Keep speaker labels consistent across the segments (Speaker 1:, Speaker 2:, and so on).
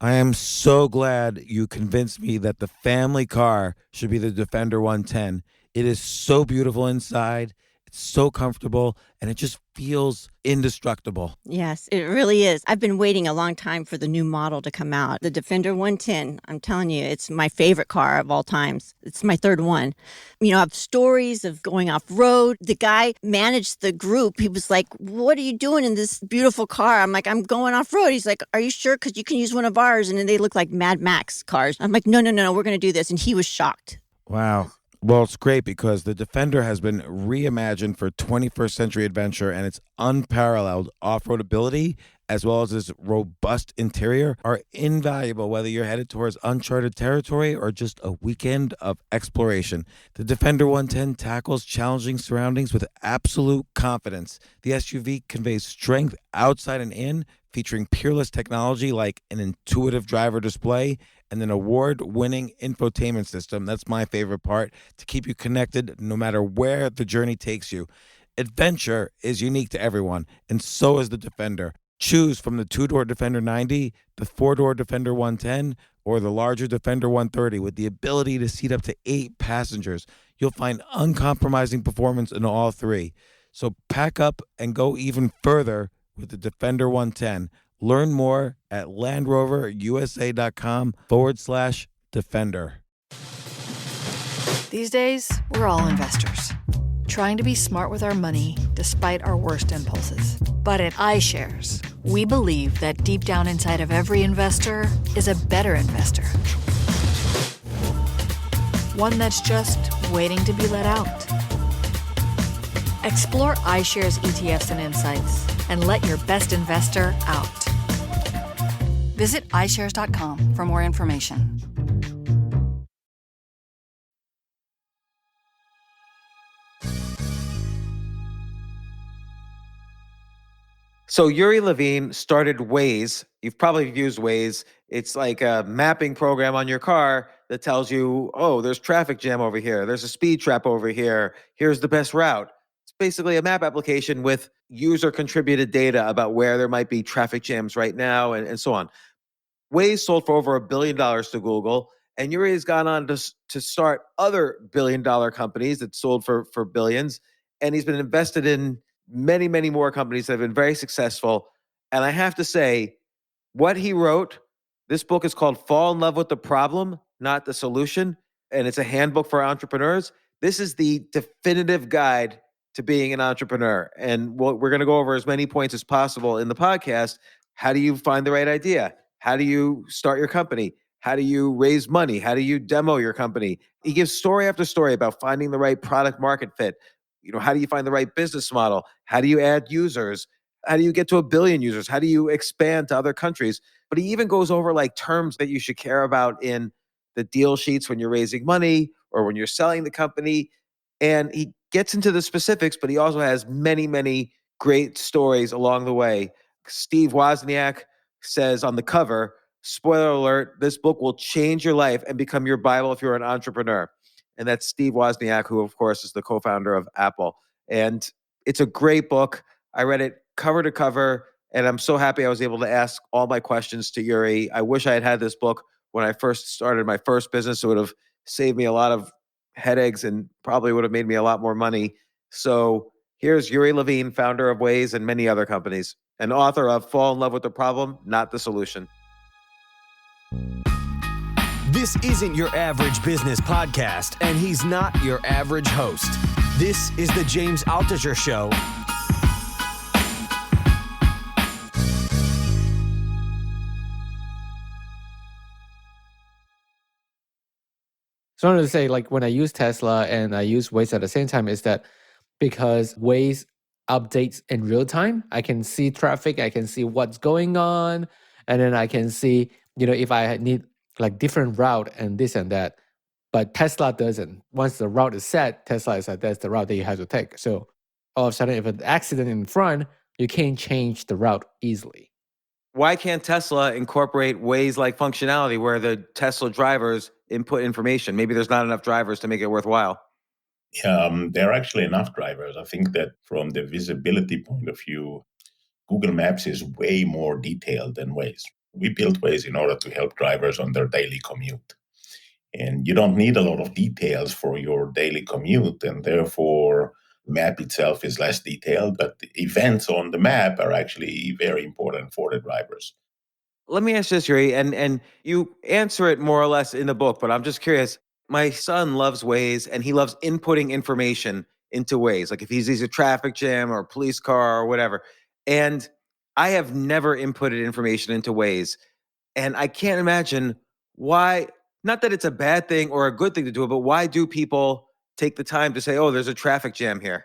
Speaker 1: I am so glad you convinced me that the family car should be the Defender 110. It is so beautiful inside, it's so comfortable, and it just feels indestructible.
Speaker 2: Yes, it really is. I've been waiting a long time for the new model to come out. The Defender 110, I'm telling you, it's my favorite car of all times. It's my third one. You know, I have stories of going off road. The guy managed the group. He was like, "What are you doing in this beautiful car?" I'm like, "I'm going off road." He's like, "Are you sure? Because you can use one of ours." And then they look like Mad Max cars. I'm like, "No, no, no, no, we're going to do this." And he was shocked.
Speaker 1: Wow. Well, it's great because the Defender has been reimagined for 21st century adventure, and its unparalleled off road ability, as well as its robust interior, are invaluable whether you're headed towards uncharted territory or just a weekend of exploration. The Defender 110 tackles challenging surroundings with absolute confidence. The SUV conveys strength outside and in, featuring peerless technology like an intuitive driver display and an award-winning infotainment system. That's my favorite part, to keep you connected no matter where the journey takes you. Adventure is unique to everyone, and so is the Defender. Choose from the two-door Defender 90, the four-door Defender 110, or the larger Defender 130 with the ability to seat up to 8 passengers. You'll find uncompromising performance in all three. So pack up and go even further with the Defender 110. Learn more at LandRoverUSA.com/Defender.
Speaker 3: These days, we're all investors, trying to be smart with our money despite our worst impulses. But at iShares, we believe that deep down inside of every investor is a better investor. One that's just waiting to be let out. Explore iShares ETFs and insights and let your best investor out. Visit iShares.com for more information.
Speaker 4: So Uri Levine started Waze. You've probably used Waze. It's like a mapping program on your car that tells you, oh, there's traffic jam over here. There's a speed trap over here. Here's the best route. It's basically a map application with user contributed data about where there might be traffic jams right now and so on. Waze sold for over $1 billion to Google, and Uri has gone on to start other billion-dollar companies that sold for billions, and he's been invested in many, many more companies that have been very successful. And I have to say, what he wrote, this book is called Fall in Love with the Problem, Not the Solution, and it's a handbook for entrepreneurs. This is the definitive guide to being an entrepreneur. And we're going to go over as many points as possible in the podcast. How do you find the right idea? How do you start your company? How do you raise money? How do you demo your company? He gives story after story about finding the right product market fit. You know, how do you find the right business model? How do you add users? How do you get to 1 billion users? How do you expand to other countries? But he even goes over like terms that you should care about in the deal sheets when you're raising money or when you're selling the company. And he gets into the specifics, but he also has many, many great stories along the way. Steve Wozniak says on the cover, spoiler alert, this book will change your life and become your Bible if you're an entrepreneur. And that's Steve Wozniak, who, of course, is the co-founder of Apple. And it's a great book. I read it cover to cover, and I'm so happy I was able to ask all my questions to Uri. I wish I had had this book when I first started my first business. It would have saved me a lot of headaches and probably would have made me a lot more money. So here's Uri Levine, founder of Waze and many other companies, and author of Fall in Love with the Problem, Not the Solution.
Speaker 5: This isn't your average business podcast, and he's not your average host. This is the James Altucher Show.
Speaker 6: So I wanted to say, like, when I use Tesla and I use Waze at the same time, is that because Waze updates in real time, I can see traffic, I can see what's going on, and then I can see, if I need like different route and this and that. But Tesla doesn't. Once the route is set, Tesla is like, that's the route that you have to take. So all of a sudden, if an accident in front, you can't change the route easily.
Speaker 4: Why can't Tesla incorporate Waze-like functionality where the Tesla drivers input information? Maybe there's not enough drivers to make it worthwhile.
Speaker 7: There are actually enough drivers. I think that from the visibility point of view, Google Maps is way more detailed than Waze. We built Waze in order to help drivers on their daily commute. And you don't need a lot of details for your daily commute, and therefore the map itself is less detailed, but the events on the map are actually very important for the drivers.
Speaker 4: Let me ask this, Yuri, and you answer it more or less in the book, but I'm just curious. My son loves Waze, and he loves inputting information into Waze, like if he sees a traffic jam or a police car or whatever. And I have never inputted information into Waze, and I can't imagine why. Not that it's a bad thing or a good thing to do it, but why do people take the time to say, "Oh, there's a traffic jam here"?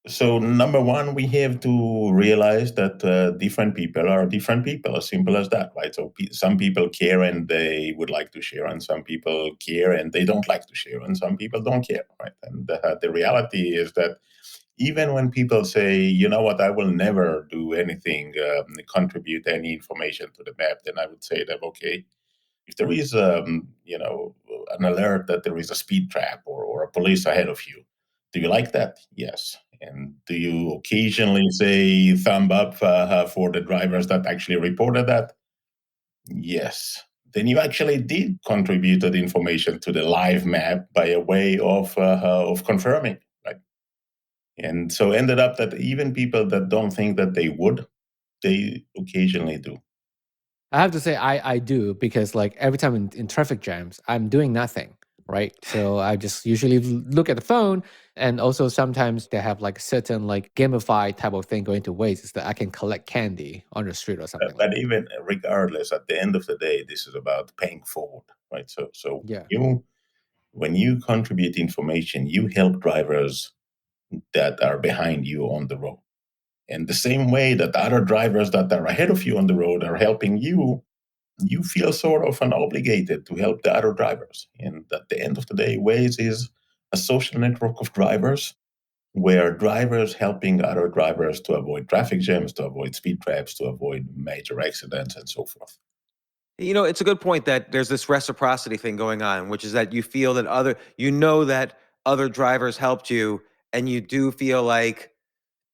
Speaker 7: So, number one, we have to realize that different people are different people, as simple as that, right? So, some people care and they would like to share, and some people care and they don't like to share, and some people don't care, right? And the reality is that even when people say, you know what, I will never do anything, contribute any information to the map, then I would say that, okay, if there is, an alert that there is a speed trap or a police ahead of you, do you like that? Yes. And do you occasionally say thumb up for the drivers that actually reported that? Yes. Then you actually did contribute the information to the live map by a way of confirming, right? And so ended up that even people that don't think that they would, they occasionally do.
Speaker 6: I have to say I do because like every time in traffic jams, I'm doing nothing, right? So I just usually look at the phone, and also sometimes they have like certain like gamified type of thing going to Waze is that I can collect candy on the street or something like
Speaker 7: But
Speaker 6: that.
Speaker 7: even regardless, at the end of the day, this is about paying forward, right? So
Speaker 6: Yeah.
Speaker 7: when you contribute information, you help drivers that are behind you on the road. And the same way that other drivers that are ahead of you on the road are helping you, you feel sort of an obligated to help the other drivers. And at the end of the day, Waze is a social network of drivers where drivers helping other drivers to avoid traffic jams, to avoid speed traps, to avoid major accidents, and so forth.
Speaker 4: It's a good point that there's this reciprocity thing going on, which is that you feel that that other drivers helped you, and you do feel like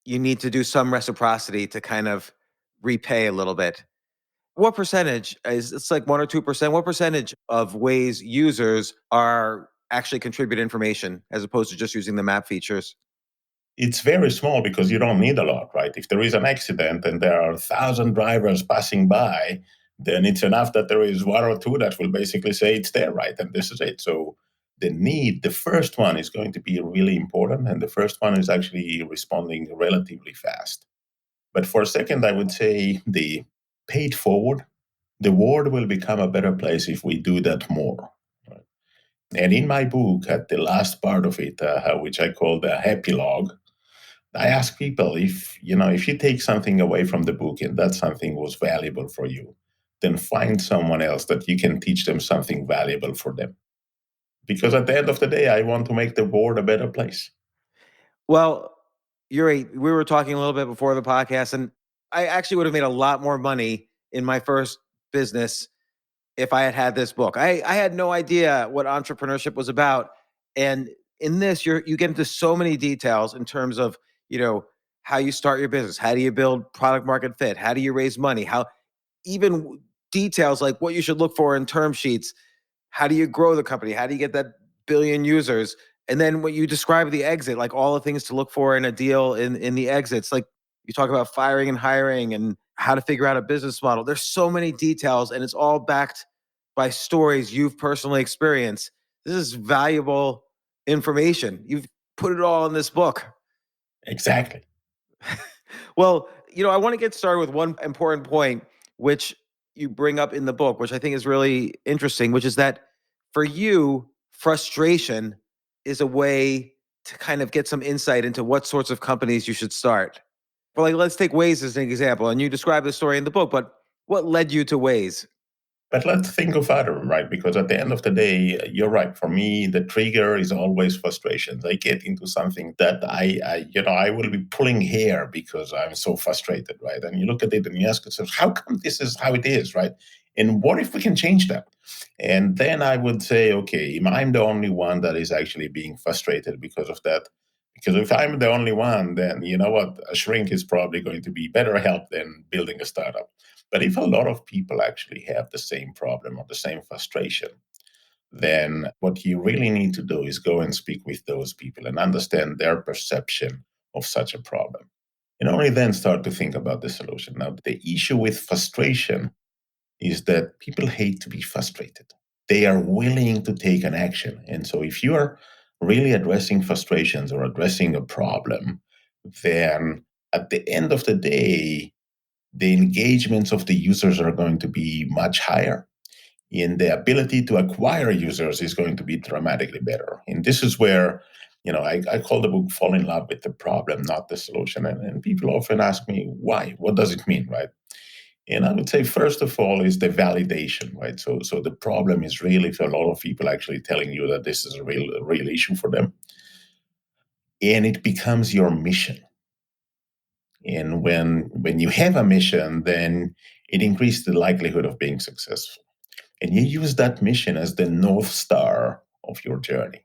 Speaker 4: you need to do some reciprocity to kind of repay a little bit. What percentage is it's like 1 or 2%? What percentage of Waze users are actually contribute information as opposed to just using the map features?
Speaker 7: It's very small because you don't need a lot, right? If there is an accident and there are 1,000 drivers passing by, then it's enough that there is one or two that will basically say it's there, right? And this is it. So the first one is going to be really important. And the first one is actually responding relatively fast. But for a second, I would say the paid forward, the world will become a better place if we do that more. Right? And in my book, at the last part of it, which I call the happy log, I ask people if you take something away from the book and that something was valuable for you, then find someone else that you can teach them something valuable for them. Because at the end of the day, I want to make the world a better place.
Speaker 4: Well, Yuri, we were talking a little bit before the podcast, and I actually would have made a lot more money in my first business if I had had this book. I had no idea what entrepreneurship was about. And in this, you get into so many details in terms of, you know, how you start your business, how do you build product market fit, how do you raise money, how even details like what you should look for in term sheets. How do you grow the company? How do you get that billion users? And then when you describe the exit, like all the things to look for in a deal in the exits, like you talk about firing and hiring and how to figure out a business model. There's so many details, and it's all backed by stories you've personally experienced. This is valuable information. You've put it all in this book.
Speaker 7: Exactly.
Speaker 4: Well, I want to get started with one important point, which you bring up in the book, which I think is really interesting, which is that for you, frustration is a way to kind of get some insight into what sorts of companies you should start. Well, like, let's take Waze as an example. And you describe the story in the book, but what led you to Waze?
Speaker 7: But let's think of other, right? Because at the end of the day, you're right. For me, the trigger is always frustrations. I get into something that I will be pulling hair because I'm so frustrated, right? And you look at it and you ask yourself, how come this is how it is, right? And what if we can change that? And then I would say, okay, I'm the only one that is actually being frustrated because of that. Because if I'm the only one, then you know what? A shrink is probably going to be better help than building a startup. But if a lot of people actually have the same problem or the same frustration, then what you really need to do is go and speak with those people and understand their perception of such a problem. And only then start to think about the solution. Now, the issue with frustration is that people hate to be frustrated. They are willing to take an action. And so if you are really addressing frustrations or addressing a problem, then at the end of the day, the engagements of the users are going to be much higher. And the ability to acquire users is going to be dramatically better. And this is where, I call the book Fall in Love with the Problem, not the Solution. And people often ask me, why? What does it mean, right? And I would say, first of all, is the validation, right? So the problem is really for a lot of people actually telling you that this is a real issue for them. And it becomes your mission. And when you have a mission, then it increases the likelihood of being successful. And you use that mission as the North Star of your journey.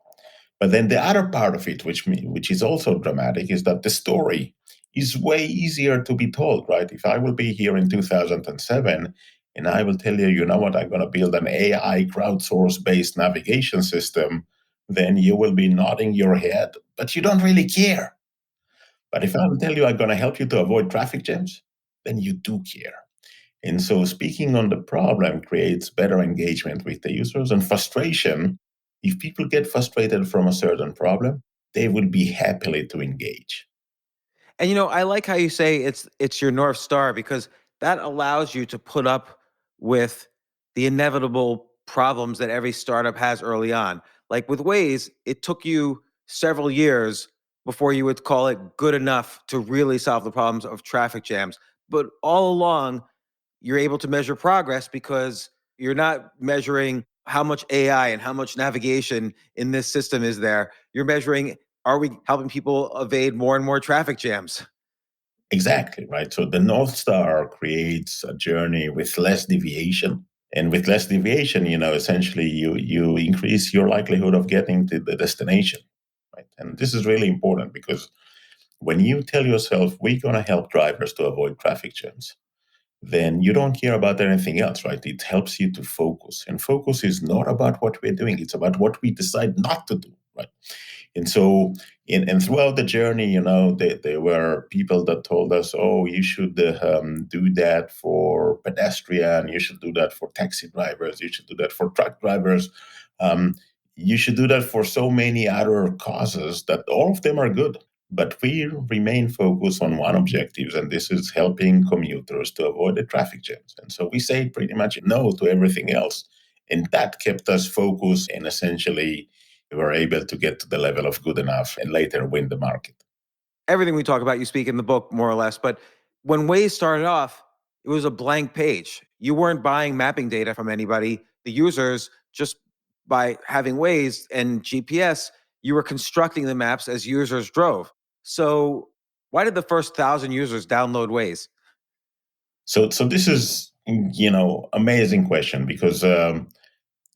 Speaker 7: But then the other part of it, which is also dramatic, is that the story is way easier to be told, right? If I will be here in 2007 and I will tell you, you know what, I'm going to build an AI crowdsource-based navigation system, then you will be nodding your head, but you don't really care. But if I will tell you I'm going to help you to avoid traffic jams, then you do care. And so speaking on the problem creates better engagement with the users and frustration. If people get frustrated from a certain problem, they will be happily to engage.
Speaker 4: And I like how you say it's your North Star, because that allows you to put up with the inevitable problems that every startup has early on. Like with Waze, it took you several years before you would call it good enough to really solve the problems of traffic jams. But all along, you're able to measure progress because you're not measuring how much AI and how much navigation in this system is there. You're measuring, are we helping people evade more and more traffic jams?
Speaker 7: Exactly, right? So the North Star creates a journey with less deviation. And with less deviation, essentially you increase your likelihood of getting to the destination, right? And this is really important because when you tell yourself, we're going to help drivers to avoid traffic jams, then you don't care about anything else, right? It helps you to focus. And focus is not about what we're doing, it's about what we decide not to do, right? And so, and throughout the journey, there were people that told us, oh, you should do that for pedestrian, you should do that for taxi drivers, you should do that for truck drivers. You should do that for so many other causes that all of them are good. But we remain focused on one objective, and this is helping commuters to avoid the traffic jams. And so we say pretty much no to everything else. And that kept us focused, and essentially we were able to get to the level of good enough and later win the market.
Speaker 4: Everything we talk about, you speak in the book, more or less. But when Waze started off, it was a blank page. You weren't buying mapping data from anybody. The users, just by having Waze and GPS, you were constructing the maps as users drove. So why did the first 1,000 users download Waze?
Speaker 7: So this is, amazing question, because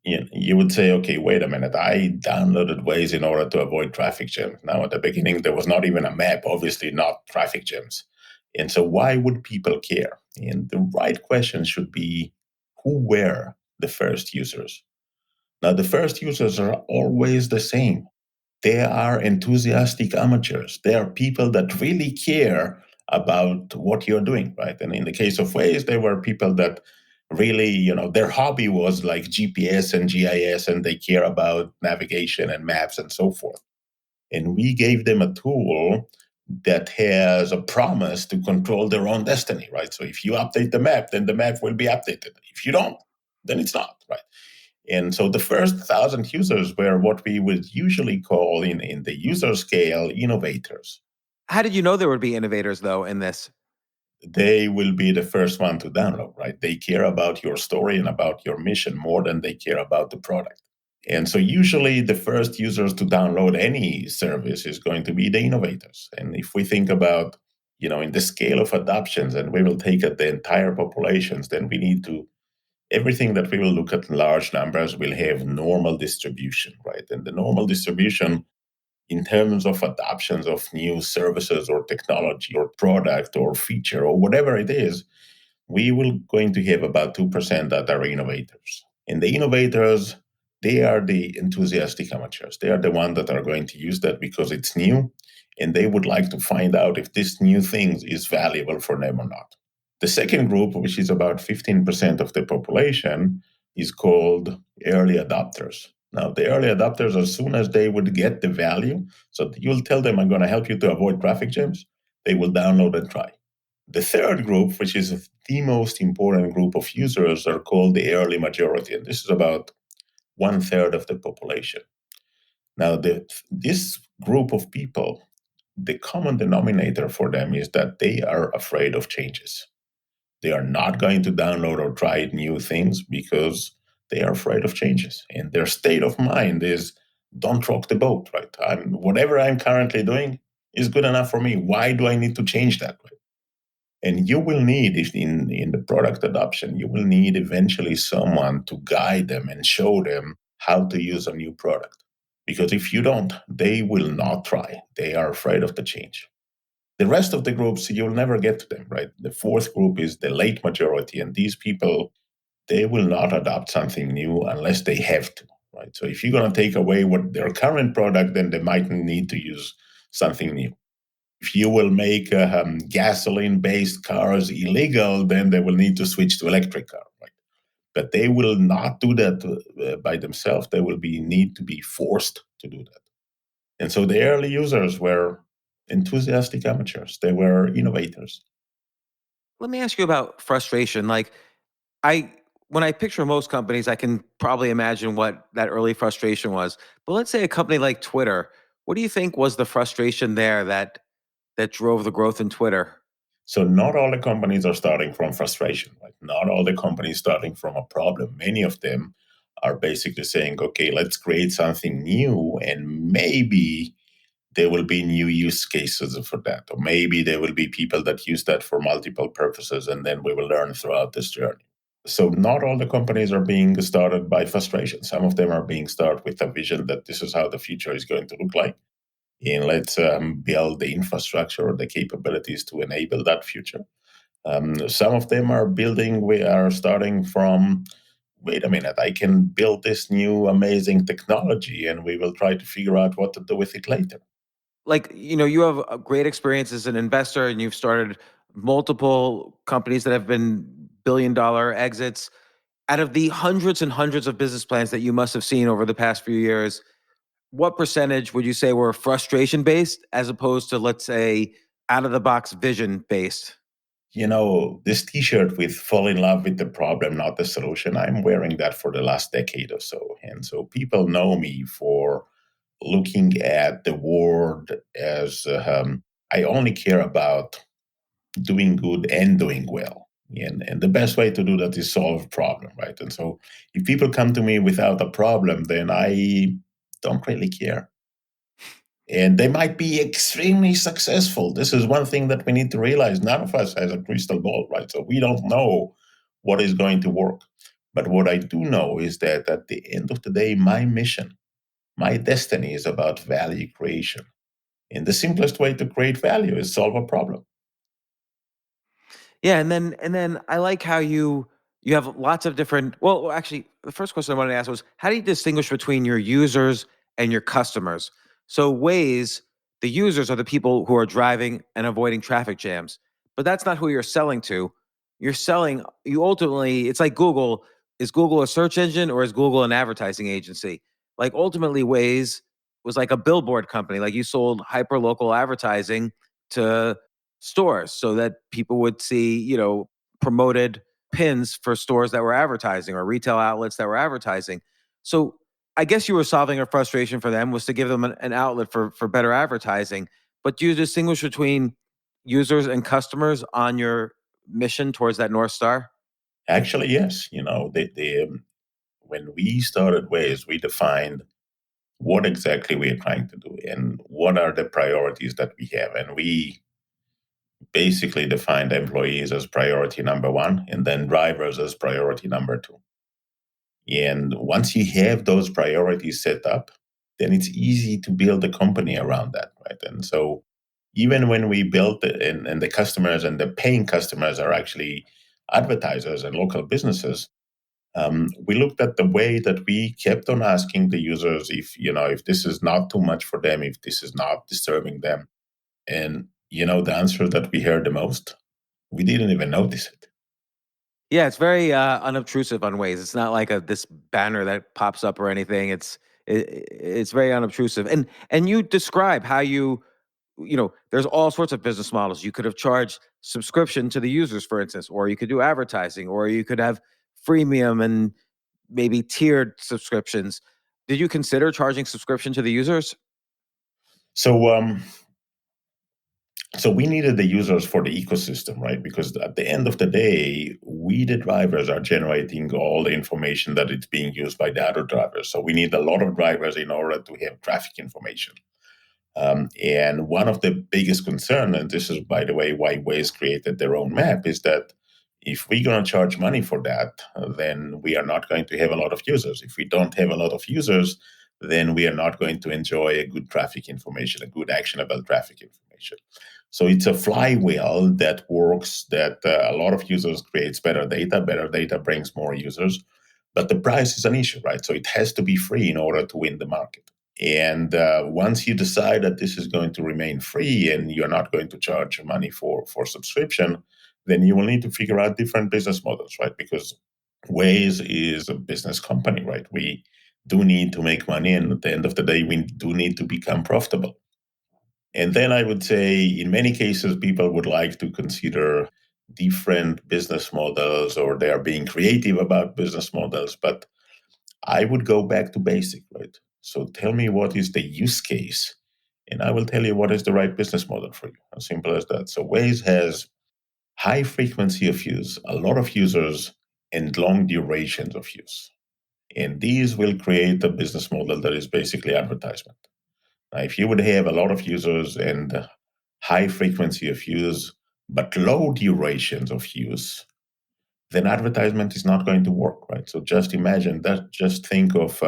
Speaker 7: you would say, okay, wait a minute, I downloaded Waze in order to avoid traffic jams. Now, at the beginning, there was not even a map, obviously not traffic jams. And so why would people care? And the right question should be, who were the first users? Now, the first users are always the same. They are enthusiastic amateurs. They are people that really care about what you're doing, right? And in the case of Waze, they were people that really, their hobby was like GPS and GIS, and they care about navigation and maps and so forth. And we gave them a tool that has a promise to control their own destiny, right? So if you update the map, then the map will be updated. If you don't, then it's not, right? And so the first 1,000 users were what we would usually call in the user scale innovators.
Speaker 4: How did you know there would be innovators, though, in this?
Speaker 7: They will be the first one to download, right? They care about your story and about your mission more than they care about the product. And so usually the first users to download any service is going to be the innovators. And if we think about, in the scale of adoptions, and we will take at the entire populations, then we need to everything that we will look at in large numbers will have normal distribution, right? And the normal distribution in terms of adoptions of new services or technology or product or feature or whatever it is we will going to have about 2% that are innovators. And the innovators, they are the enthusiastic amateurs. They are the ones that are going to use that because it's new, and they would like to find out if this new thing is valuable for them or not. The second group, which is about 15% of the population, is called early adopters. Now, the early adopters, as soon as they would get the value, so you'll tell them, I'm going to help you to avoid traffic jams, they will download and try. The third group, which is the most important group of users, are called the early majority. And this is about 1/3 of the population. Now, this group of people, the common denominator for them is that they are afraid of changes. They are not going to download or try new things because they are afraid of changes. And their state of mind is, don't rock the boat, right? Whatever I'm currently doing is good enough for me. Why do I need to change that? Right? And you will need, if in the product adoption, you will need eventually someone to guide them and show them how to use a new product. Because if you don't, they will not try. They are afraid of the change. The rest of the groups, you'll never get to them, right? The fourth group is the late majority. And these people, they will not adopt something new unless they have to, right? So if you're going to take away what their current product, then they might need to use something new. If you will make gasoline-based cars illegal, then they will need to switch to electric car, right? But they will not do that by themselves. They will need to be forced to do that. And so the early users were enthusiastic amateurs. They were innovators.
Speaker 4: Let me ask you about frustration. When I picture most companies, I can probably imagine what that early frustration was. But let's say a company like Twitter, what do you think was the frustration there that drove the growth in Twitter?
Speaker 7: So not all the companies are starting from frustration, right? Not all the companies starting from a problem. Many of them are basically saying, okay, let's create something new, and maybe there will be new use cases for that. Or maybe there will be people that use that for multiple purposes, and then we will learn throughout this journey. So not all the companies are being started by frustration. Some of them are being started with a vision that this is how the future is going to look like. And let's build the infrastructure or the capabilities to enable that future. Some of them we are starting from, wait a minute, I can build this new amazing technology and we will try to figure out what to do with it later.
Speaker 4: You have a great experience as an investor and you've started multiple companies that have been billion-dollar exits. Out of the hundreds and hundreds of business plans that you must have seen over the past few years, what percentage would you say were frustration based as opposed to, let's say, out of the box vision based?
Speaker 7: This t-shirt with fall in love with the problem, not the solution, I'm wearing that for the last decade or so. And so people know me for looking at the world as I only care about doing good and doing well. And the best way to do that is solve a problem, right? And so if people come to me without a problem, then I don't really care. And they might be extremely successful. This is one thing that we need to realize. None of us has a crystal ball, right? So we don't know what is going to work. But what I do know is that at the end of the day, my mission, my destiny is about value creation. And the simplest way to create value is solve a problem.
Speaker 4: Yeah, and then I like how you have lots of different. Well, actually, the first question I wanted to ask was, how do you distinguish between your users and your customers? So Waze, the users are the people who are driving and avoiding traffic jams, but that's not who you're selling to. You ultimately, it's like Google. Is Google a search engine or is Google an advertising agency? Like ultimately, Waze was like a billboard company. Like you sold hyper local advertising to stores so that people would see, promoted pins for stores that were advertising or retail outlets that were advertising. So I guess you were solving a frustration for them was to give them an outlet for better advertising. But do you distinguish between users and customers on your mission towards that North Star?
Speaker 7: Actually, yes. When we started Waze, we defined what exactly we're trying to do and what are the priorities that we have. And we basically defined employees as priority number one and then drivers as priority number two. And once you have those priorities set up, then it's easy to build a company around that, right? And so even when we built it and the customers and the paying customers are actually advertisers and local businesses, we looked at the way that we kept on asking the users if this is not too much for them, if this is not disturbing them. And the answer that we heard the most, we didn't even notice it.
Speaker 4: Yeah, it's very unobtrusive on Waze. It's not like this banner that pops up or anything. It's very unobtrusive. And you describe how there's all sorts of business models. You could have charged subscription to the users, for instance, or you could do advertising, or you could have freemium and maybe tiered subscriptions. Did you consider charging subscription to the users?
Speaker 7: So we needed the users for the ecosystem, right? Because at the end of the day, we, the drivers, are generating all the information that it's being used by the other drivers. So we need a lot of drivers in order to have traffic information. And one of the biggest concern, and this is, by the way, why Waze created their own map, is that if we're going to charge money for that, then we are not going to have a lot of users. If we don't have a lot of users, then we are not going to enjoy a good traffic information, a good actionable traffic information. So it's a flywheel that works, that a lot of users creates better data brings more users, but the price is an issue, right? So it has to be free in order to win the market. And once you decide that this is going to remain free and you're not going to charge money for subscription, then you will need to figure out different business models, right? Because Waze is a business company, right? We do need to make money, and at the end of the day, we do need to become profitable. And then I would say, in many cases, people would like to consider different business models, or they are being creative about business models. But I would go back to basic, right? So tell me what is the use case, and I will tell you what is the right business model for you. As simple as that. So Waze has high frequency of use, a lot of users, and long durations of use. And these will create a business model that is basically advertisement. Now, if you would have a lot of users and high frequency of use, but low durations of use, then advertisement is not going to work, right? So just imagine that. Just think of,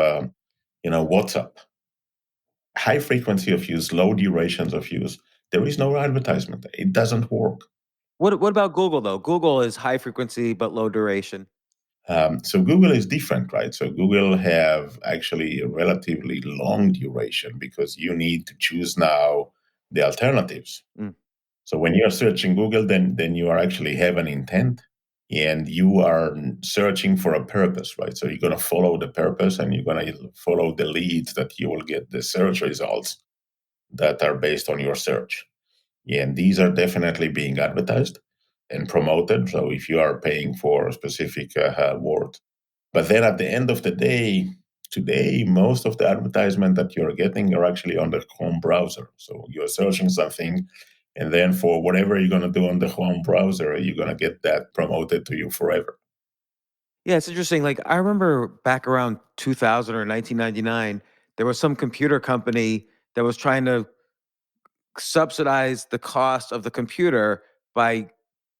Speaker 7: WhatsApp. High frequency of use, low durations of use. There is no advertisement. It doesn't work.
Speaker 4: What about Google though? Google is high frequency but low duration.
Speaker 7: So Google is different, right? So Google have actually a relatively long duration because you need to choose now the alternatives.
Speaker 4: Mm.
Speaker 7: So when you are searching Google, then you are actually have an intent and you are searching for a purpose, right? So you're going to follow the purpose and you're going to follow the leads that you will get, the search results that are based on your search. And these are definitely being advertised and promoted. So if you are paying for a specific word, but then at the end of the day, today, most of the advertisement that you're getting are actually on the Chrome browser. So you're searching something, and then for whatever you're going to do on the Chrome browser, you're going to get that promoted to you forever.
Speaker 4: Yeah, it's interesting. Like I remember back around 2000 or 1999, there was some computer company that was trying to subsidize the cost of the computer by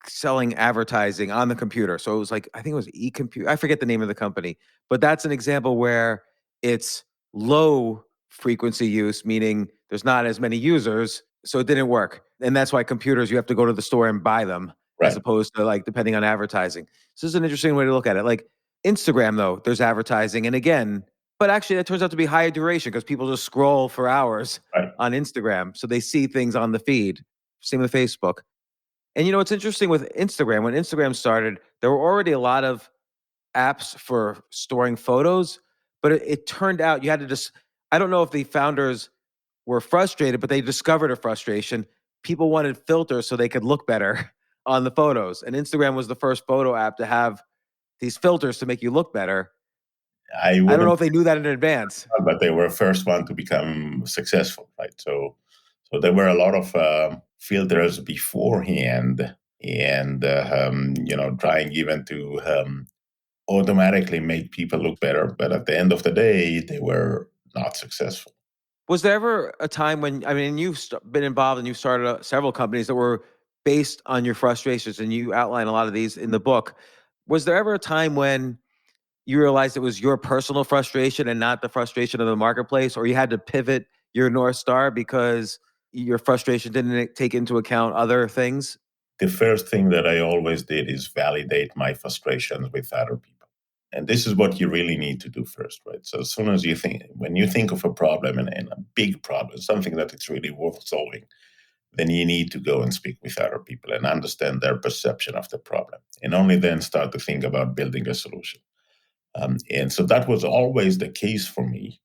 Speaker 4: selling advertising on the computer. So it was like, I think it was e-computer. I forget the name of the company, but that's an example where it's low frequency use, meaning there's not as many users. So it didn't work. And that's why computers, you have to go to the store and buy them as
Speaker 7: Right.
Speaker 4: opposed to like depending on advertising. So this is an interesting way to look at it. Like Instagram, though, there's advertising. And again, but actually that turns out to be higher duration because people just scroll for hours
Speaker 7: Right.
Speaker 4: on Instagram. So they see things on the feed. Same with Facebook. And what's interesting with Instagram, when Instagram started, there were already a lot of apps for storing photos, but it turned out you had to just, I don't know if the founders were frustrated, but they discovered a frustration. People wanted filters so they could look better on the photos. And Instagram was the first photo app to have these filters to make you look better.
Speaker 7: I
Speaker 4: I don't know
Speaker 7: wouldn't,
Speaker 4: if they knew that in advance.
Speaker 7: but they were first one to become successful, right? So there were a lot of filters beforehand, and trying even to automatically make people look better. But at the end of the day, they were not successful.
Speaker 4: Was there ever a time when, I mean, you've been involved and you've started several companies that were based on your frustrations, and you outline a lot of these in the book. Was there ever a time when you realized it was your personal frustration and not the frustration of the marketplace, or you had to pivot your North Star because your frustration didn't take into account other things?
Speaker 7: the first thing that I always did is validate my frustrations with other people. And this is what you really need to do first, right? So as soon as when you think of a problem and a big problem, something that it's really worth solving, then you need to go and speak with other people and understand their perception of the problem. And only then start to think about building a solution. And so that was always the case for me.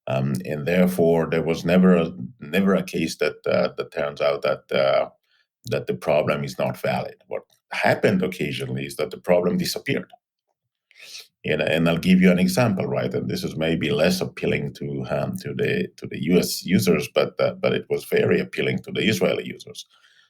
Speaker 7: And therefore, there was never a case that turns out that the problem is not valid. What happened occasionally is that the problem disappeared. And I'll give you an example, right? And this is maybe less appealing to the U.S. users, but it was very appealing to the Israeli users.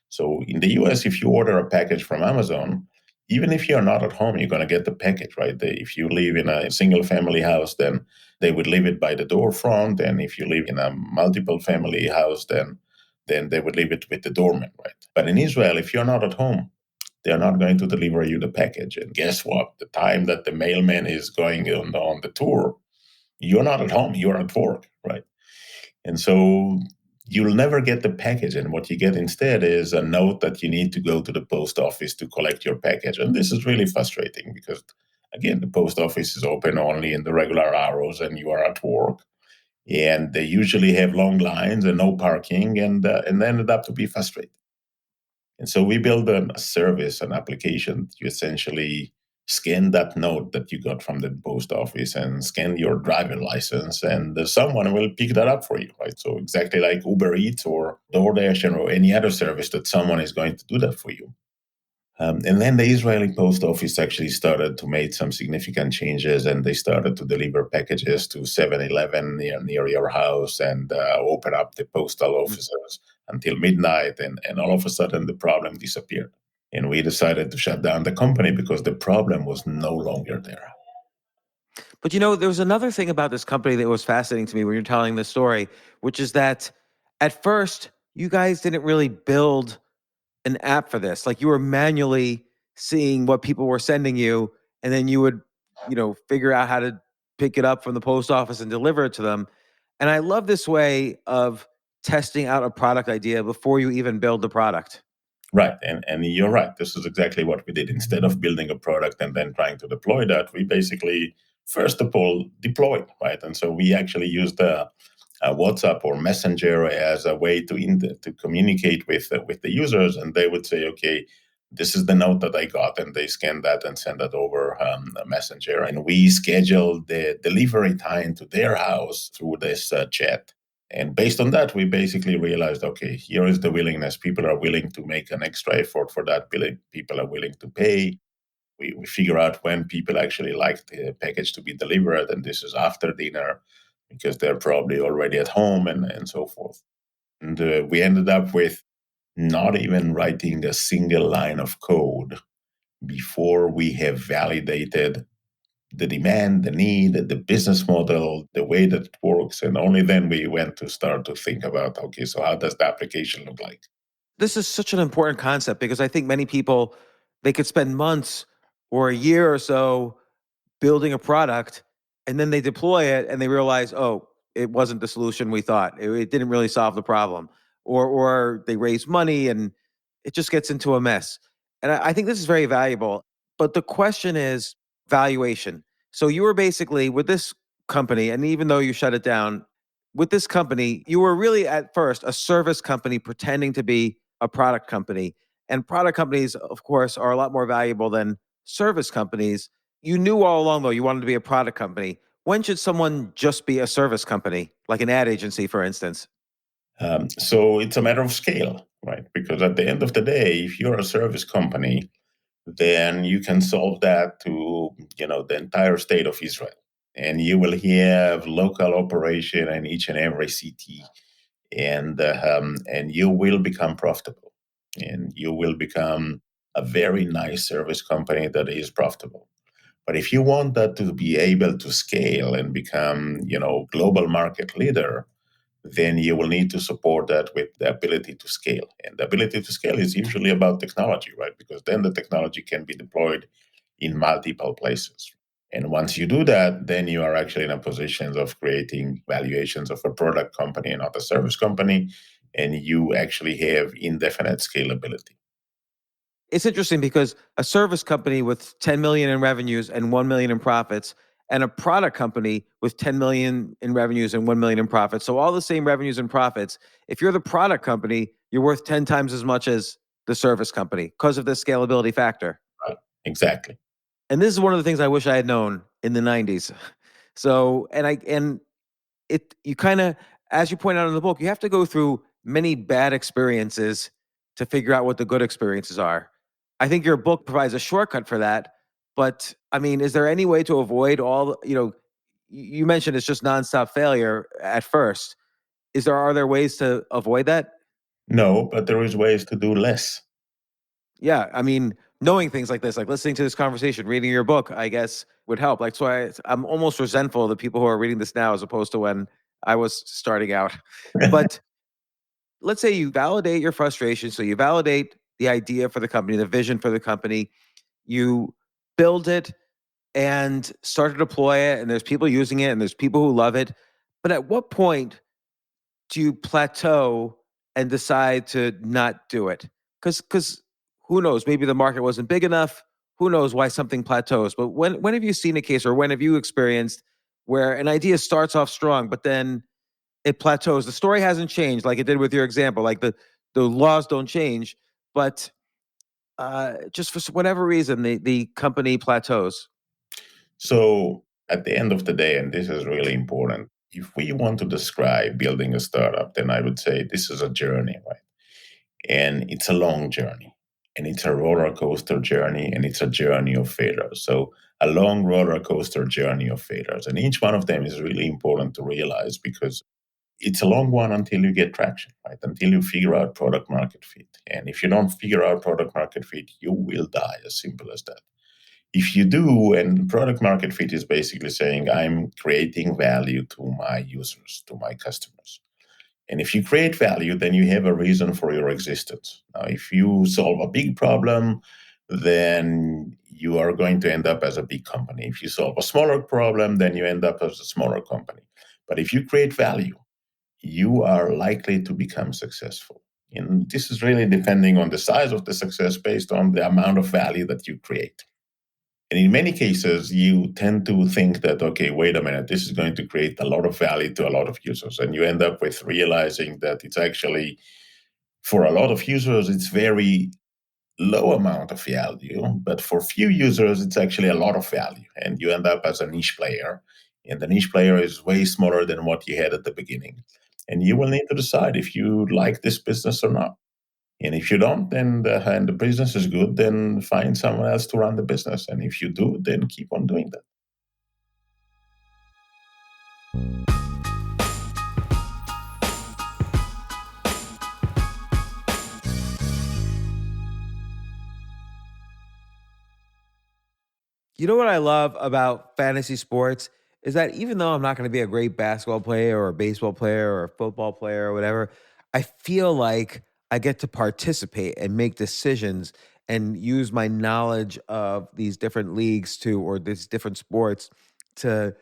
Speaker 7: So in the U.S., if you order a package from Amazon, even if you're not at home, you're going to get the package, right? If you live in a single-family house, then they would leave it by the door front, and if you live in a multiple-family house, then they would leave it with the doorman, right? But in Israel, if you're not at home, they're not going to deliver you the package. And guess what? The time that the mailman is going on the tour, you're not at home, you're at work, right? And so you'll never get the package. And what you get instead is a note that you need to go to the post office to collect your package. And this is really frustrating because, again, the post office is open only in the regular hours and you are at work. And they usually have long lines and no parking, and they ended up to be frustrating. And so we built a service, an application. You essentially scan that note that you got from the post office and scan your driver license, and someone will pick that up for you, right? So exactly like Uber Eats or DoorDash or any other service that someone is going to do that for you. And then the Israeli post office actually started to make some significant changes, and they started to deliver packages to 7-Eleven near your house and open up the postal offices until midnight. And all of a sudden, the problem disappeared. And we decided to shut down the company because the problem was no longer there.
Speaker 4: But there was another thing about this company that was fascinating to me when you're telling the story, which is that at first, you guys didn't really build an app for this. Like you were manually seeing what people were sending you, and then you would, figure out how to pick it up from the post office and deliver it to them. And I love this way of testing out a product idea before you even build the product.
Speaker 7: Right. And you're right. This is exactly what we did. Instead of building a product and then trying to deploy that, we basically, first of all, deployed, right? And so we actually used WhatsApp or Messenger as a way to communicate with the users, and they would say, okay, this is the note that I got, and they scan that and send that over Messenger, and we scheduled the delivery time to their house through this chat. And based on that, we basically realized, okay, here is the willingness. People are willing to make an extra effort for that. People are willing to pay. We figure out when people actually like the package to be delivered, and this is after dinner because they're probably already at home and so forth. And we ended up with not even writing a single line of code before we have validated the demand, the need, the business model, the way that it works. And only then we went to start to think about, okay, so how does the application look like?
Speaker 4: This is such an important concept because I think many people, they could spend months or a year or so building a product, and then they deploy it and they realize, oh, it wasn't the solution we thought. It didn't really solve the problem. Or they raise money and it just gets into a mess. And I think this is very valuable. But the question is valuation. So you were basically with this company, and even though you shut it down, with this company, you were really at first a service company pretending to be a product company. And product companies, of course, are a lot more valuable than service companies. You knew all along, though, you wanted to be a product company. When should someone just be a service company, like an ad agency, for instance?
Speaker 7: So it's a matter of scale, right? Because at the end of the day, if you're a service company, then you can solve that to the entire state of Israel, and you will have local operation in each and every city, and you will become profitable, and you will become a very nice service company that is profitable. But if you want that to be able to scale and become, global market leader, then you will need to support that with the ability to scale. And the ability to scale is usually about technology, right? Because then the technology can be deployed in multiple places. And once you do that, then you are actually in a position of creating valuations of a product company and not a service company. And you actually have indefinite scalability.
Speaker 4: It's interesting because a service company with 10 million in revenues and 1 million in profits, and a product company with 10 million in revenues and 1 million in profits. So all the same revenues and profits. If you're the product company, you're worth 10 times as much as the service company because of the scalability factor.
Speaker 7: Right. Exactly.
Speaker 4: And this is one of the things I wish I had known in the 90s. So, you kind of, as you point out in the book, you have to go through many bad experiences to figure out what the good experiences are. I think your book provides a shortcut for that. But I mean, is there any way to avoid you mentioned it's just nonstop failure at first. Are there ways to avoid that?
Speaker 7: No, but there is ways to do less.
Speaker 4: Yeah. I mean, knowing things like this, like listening to this conversation, reading your book, I guess would help. Like, so I'm almost resentful of the people who are reading this now as opposed to when I was starting out. But let's say you validate your frustration. So you validate the idea for the company, the vision for the company, you build it and start to deploy it. And there's people using it and there's people who love it. But at what point do you plateau and decide to not do it? Because who knows? Maybe the market wasn't big enough. Who knows why something plateaus? But when have you seen a case or when have you experienced where an idea starts off strong, but then it plateaus? The story hasn't changed like it did with your example. Like the laws don't change, but just for whatever reason, the company plateaus.
Speaker 7: So at the end of the day, and this is really important, if we want to describe building a startup, then I would say this is a journey, right? And it's a long journey, and it's a roller coaster journey, and it's a journey of failures. So a long roller coaster journey of failures. And each one of them is really important to realize because it's a long one until you get traction, right? Until you figure out product market fit. And if you don't figure out product market fit, you will die, as simple as that. If you do, and product market fit is basically saying, I'm creating value to my users, to my customers. And if you create value, then you have a reason for your existence. Now, if you solve a big problem, then you are going to end up as a big company. If you solve a smaller problem, then you end up as a smaller company. But if you create value, you are likely to become successful. And this is really depending on the size of the success based on the amount of value that you create. And in many cases, you tend to think that, okay, wait a minute, this is going to create a lot of value to a lot of users. And you end up with realizing that it's actually, for a lot of users, it's very low amount of value. But for few users, it's actually a lot of value. And you end up as a niche player. And the niche player is way smaller than what you had at the beginning. And you will need to decide if you like this business or not. And if you don't, then and the business is good, then find someone else to run the business. And if you do, then keep on doing that.
Speaker 4: You know what I love about fantasy sports is that even though I'm not going to be a great basketball player or a baseball player or a football player or whatever, I feel like I get to participate and make decisions and use my knowledge of these different leagues or these different sports to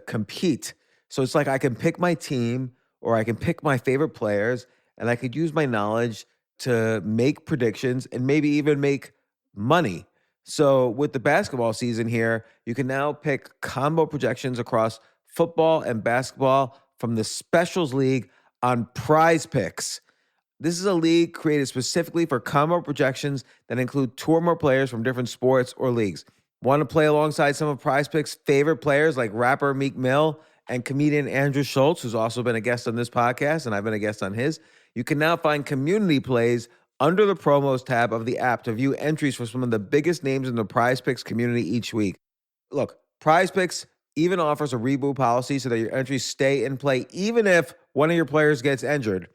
Speaker 4: compete. So it's like I can pick my team or I can pick my favorite players and I could use my knowledge to make predictions and maybe even make money. So with the basketball season here, you can now pick combo projections across football and basketball from the Specials League on Prize Picks. This is a league created specifically for combo projections that include two or more players from different sports or leagues. Want to play alongside some of Prize Picks' favorite players like rapper Meek Mill and comedian Andrew Schultz, who's also been a guest on this podcast, and I've been a guest on his? You can now find community plays under the promos tab of the app to view entries for some of the biggest names in the Prize Picks community each week. Look, Prize Picks even offers a reboot policy so that your entries stay in play even if one of your players gets injured.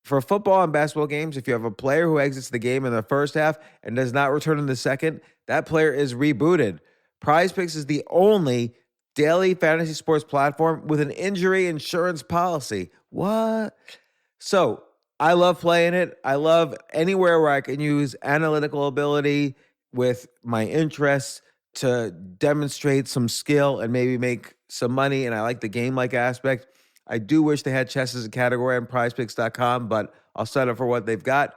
Speaker 4: For football and basketball games, if you have a player who exits the game in the first half and does not return in the second, that player is rebooted. Prize Picks is the only daily fantasy sports platform with an injury insurance policy. What? So I love playing it. I love anywhere where I can use analytical ability with my interests to demonstrate some skill and maybe make some money. And I like the game-like aspect. I do wish they had chess as a category on prizepicks.com, but I'll set up for what they've got.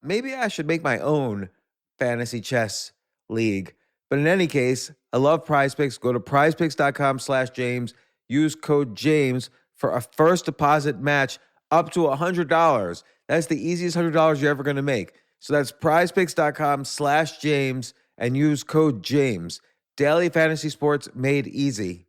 Speaker 4: Maybe I should make my own fantasy chess league. But in any case, I love Prize Picks. Go to prizepicks.com/James. Use code James for a first deposit match up to $100. That's the easiest $100 you're ever going to make. So that's prizepicks.com/James and use code James. Daily fantasy sports made easy.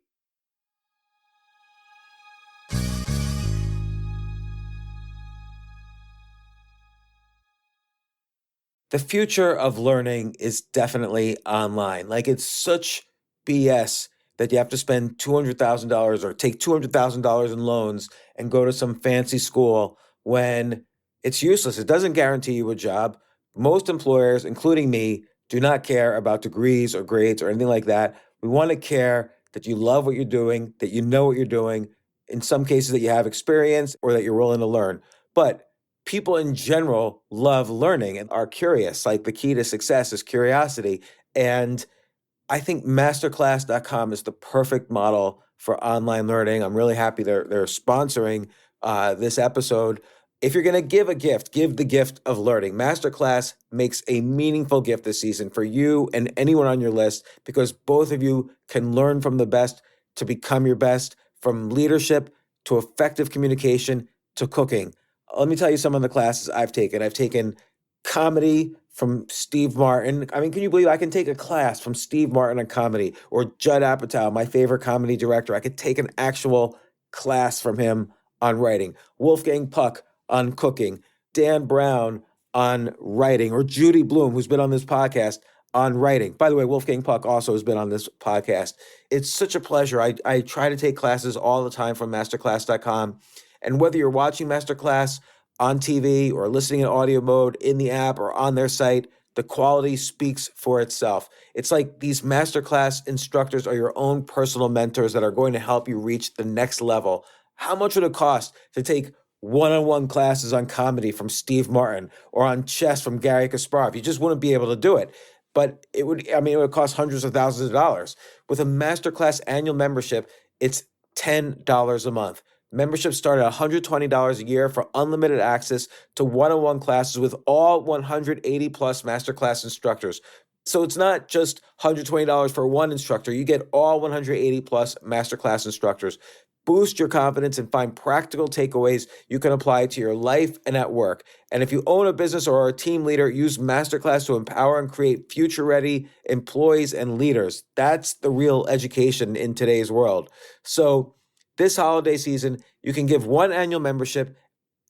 Speaker 4: The future of learning is definitely online. Like, it's such BS that you have to spend $200,000 or take $200,000 in loans and go to some fancy school when it's useless. It doesn't guarantee you a job. Most employers, including me, do not care about degrees or grades or anything like that. We want to care that you love what you're doing, that you know what you're doing, in some cases that you have experience or that you're willing to learn. But people in general love learning and are curious. Like, the key to success is curiosity. And I think masterclass.com is the perfect model for online learning. I'm really happy they're sponsoring this episode. If you're going to give a gift, give the gift of learning. Masterclass makes a meaningful gift this season for you and anyone on your list, because both of you can learn from the best to become your best, from leadership to effective communication to cooking. Let me tell you some of the classes I've taken. I've taken comedy from Steve Martin. I mean, can you believe I can take a class from Steve Martin on comedy, or Judd Apatow, my favorite comedy director? I could take an actual class from him on writing. Wolfgang Puck on cooking. Dan Brown on writing, or Judy Bloom, who's been on this podcast, on writing. By the way, Wolfgang Puck also has been on this podcast. It's such a pleasure. I try to take classes all the time from masterclass.com. And whether you're watching Masterclass on TV or listening in audio mode in the app or on their site, the quality speaks for itself. It's like these Masterclass instructors are your own personal mentors that are going to help you reach the next level. How much would it cost to take one-on-one classes on comedy from Steve Martin or on chess from Gary Kasparov? You just wouldn't be able to do it. But it would cost hundreds of thousands of dollars. With a Masterclass annual membership, it's $10 a month. Memberships start at $120 a year for unlimited access to one-on-one classes with all 180 plus Masterclass instructors. So it's not just $120 for one instructor. You get all 180 plus Masterclass instructors. Boost your confidence and find practical takeaways you can apply to your life and at work. And if you own a business or are a team leader, use Masterclass to empower and create future-ready employees and leaders. That's the real education in today's world. So this holiday season, you can give one annual membership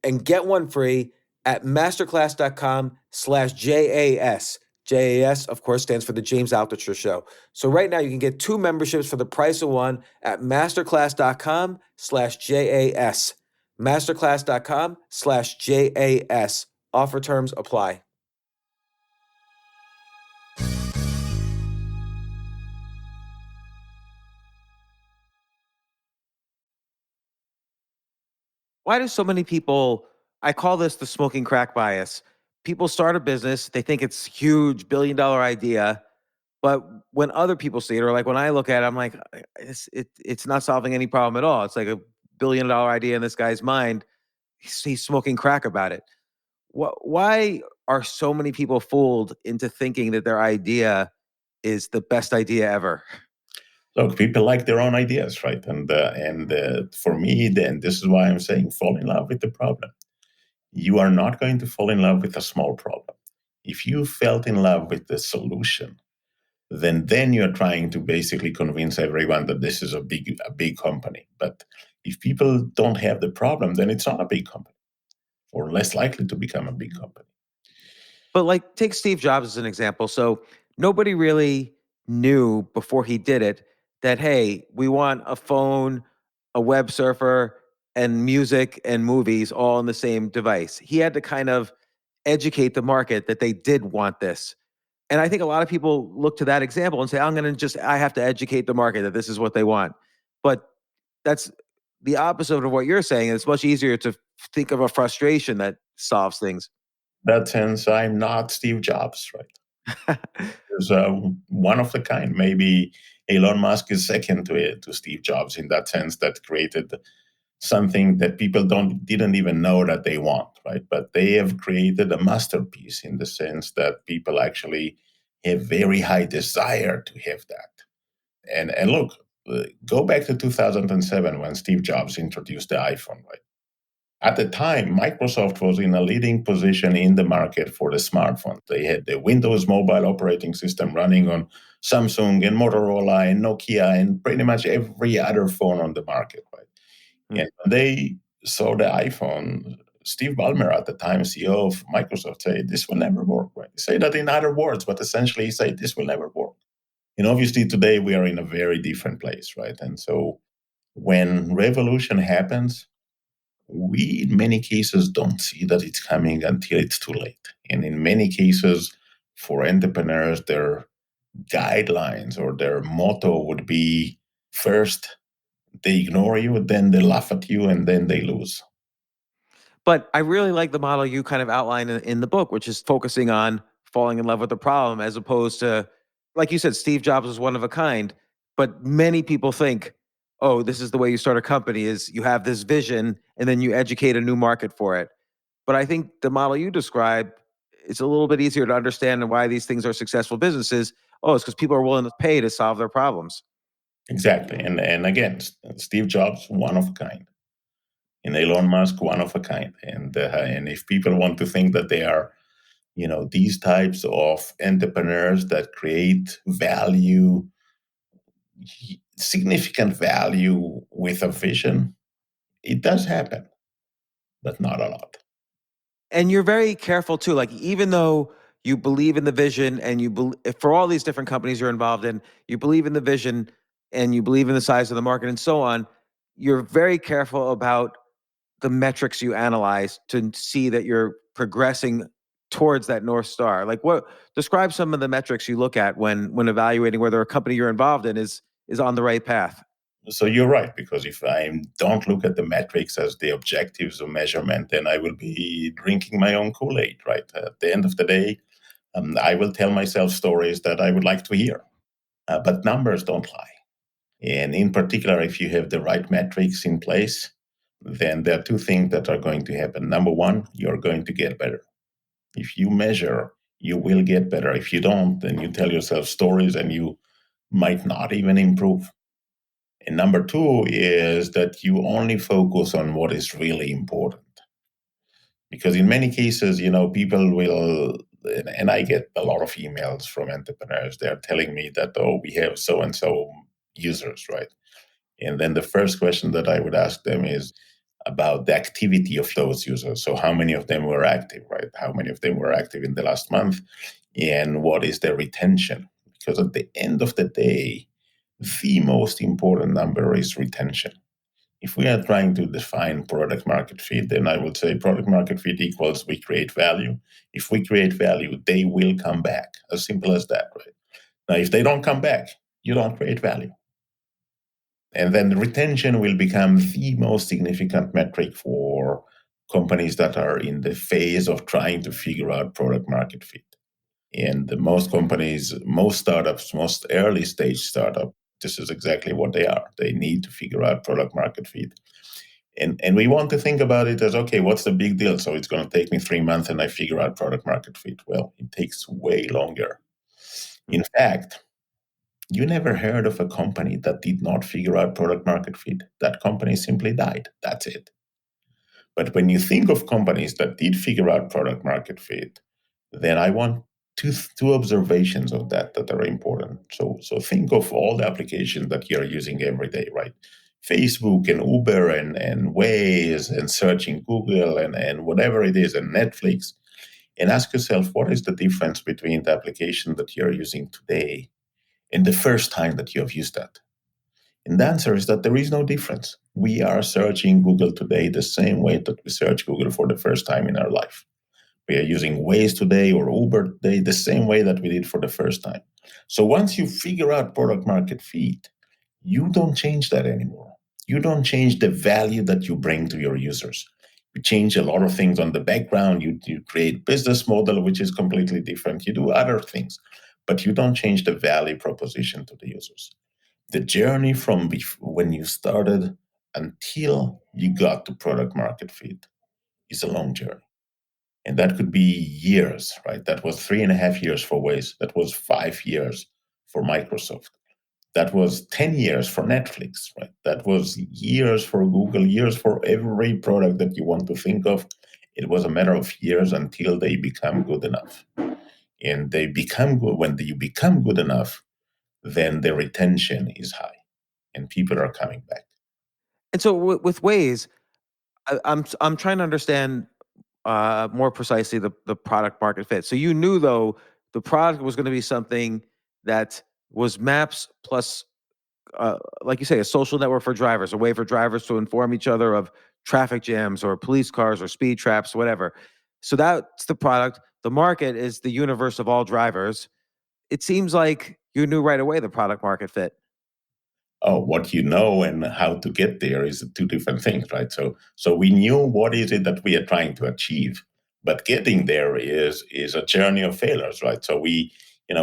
Speaker 4: and get one free at masterclass.com/JAS. JAS, of course, stands for the James Altucher Show. So right now you can get two memberships for the price of one at masterclass.com/JAS. Masterclass.com/JAS. Offer terms apply. Why do so many people, I call this the smoking crack bias. People start a business, they think it's huge, billion-dollar idea, but when other people see it, or like when I look at it, I'm like, it's not solving any problem at all. It's like a billion-dollar idea in this guy's mind. He's smoking crack about it. Why are so many people fooled into thinking that their idea is the best idea ever?
Speaker 7: Look, people like their own ideas, right? And for me, then this is why I'm saying fall in love with the problem. You are not going to fall in love with a small problem. If you felt in love with the solution, then you're trying to basically convince everyone that this is a big company. But if people don't have the problem, then it's not a big company, or less likely to become a big company.
Speaker 4: But like, take Steve Jobs as an example. So nobody really knew before he did it that, hey, we want a phone, a web surfer, and music and movies all in the same device. He had to kind of educate the market that they did want this. And I think a lot of people look to that example and say, I have to educate the market that this is what they want. But that's the opposite of what you're saying. It's much easier to think of a frustration that solves things.
Speaker 7: That sense, I'm not Steve Jobs, right? There's one of the kind. Maybe Elon Musk is second to Steve Jobs in that sense, that created something that people didn't even know that they want, right? But they have created a masterpiece in the sense that people actually have very high desire to have that. And look, go back to 2007 when Steve Jobs introduced the iPhone, right? At the time, Microsoft was in a leading position in the market for the smartphone. They had the Windows mobile operating system running on Samsung and Motorola and Nokia and pretty much every other phone on the market, right? And when they saw the iPhone, Steve Ballmer at the time, CEO of Microsoft, said, this will never work, right? He said that in other words, but essentially he said, this will never work. And obviously today we are in a very different place, right? And so when revolution happens, we in many cases don't see that it's coming until it's too late. And in many cases, for entrepreneurs, their guidelines or their motto would be first, they ignore you, then they laugh at you, and then they lose.
Speaker 4: But I really like the model you kind of outline in the book, which is focusing on falling in love with the problem as opposed to, like you said, Steve Jobs was one of a kind. But many people think, oh, this is the way you start a company is you have this vision and then you educate a new market for it. But I think the model you describe, it's a little bit easier to understand why these things are successful businesses. Oh, it's because people are willing to pay to solve their problems.
Speaker 7: Exactly. And again, Steve Jobs, one of a kind. And Elon Musk, one of a kind. And if people want to think that they are, these types of entrepreneurs that create value, significant value with a vision, it does happen, but not a lot.
Speaker 4: And you're very careful too. Like, even though you believe in the vision and for all these different companies you're involved in, you believe in the vision and you believe in the size of the market and so on, you're very careful about the metrics you analyze to see that you're progressing towards that North Star. Like, describe some of the metrics you look at when evaluating whether a company you're involved in is on the right path.
Speaker 7: So you're right, because if I don't look at the metrics as the objectives of measurement, then I will be drinking my own Kool-Aid, right? At the end of the day, I will tell myself stories that I would like to hear, but numbers don't lie. And in particular, if you have the right metrics in place, then there are two things that are going to happen. Number one, you're going to get better. If you measure, you will get better. If you don't, then you tell yourself stories and you might not even improve. And number two is that you only focus on what is really important. Because in many cases, people will, and I get a lot of emails from entrepreneurs, they're telling me that, oh, we have so and so users, right? And then the first question that I would ask them is about the activity of those users. So how many of them were active, right? How many of them were active in the last month? And what is their retention? Because at the end of the day, the most important number is retention. If we are trying to define product market fit, then I would say product market fit equals we create value. If we create value, they will come back. As simple as that, right? Now, if they don't come back, you don't create value. And then retention will become the most significant metric for companies that are in the phase of trying to figure out product market fit. And most companies, most startups, most early stage startup, this is exactly what they are. They need to figure out product market fit. And we want to think about it as, okay, what's the big deal? So it's going to take me 3 months and I figure out product market fit. Well, it takes way longer. In fact, you never heard of a company that did not figure out product market fit. That company simply died. That's it. But when you think of companies that did figure out product market fit, then I want two observations of that are important. So think of all the applications that you're using every day, right? Facebook and Uber and Waze and searching Google and whatever it is, and Netflix. And ask yourself, what is the difference between the application that you're using today and the first time that you have used that? And the answer is that there is no difference. We are searching Google today the same way that we search Google for the first time in our life. We are using Waze today or Uber today the same way that we did for the first time. So once you figure out product market fit, you don't change that anymore. You don't change the value that you bring to your users. You change a lot of things on the background. You create business model, which is completely different. You do other things, but you don't change the value proposition to the users. The journey from when you started until you got to product market fit is a long journey. And that could be years, right? That was 3.5 years for Waze. That was 5 years for Microsoft. That was 10 years for Netflix, right? That was years for Google, years for every product that you want to think of. It was a matter of years until they become good enough. And they become good. When you become good enough, then the retention is high and people are coming back.
Speaker 4: And so with Waze, I'm trying to understand more precisely the product market fit. So you knew though the product was going to be something that was maps plus, like you say, a social network for drivers, a way for drivers to inform each other of traffic jams or police cars or speed traps, whatever. So that's the product. The market is the universe of all drivers. It seems like you knew right away the product market fit.
Speaker 7: Oh, what you know and how to get there is two different things, right? So we knew what is it that we are trying to achieve, but getting there is a journey of failures, right? So we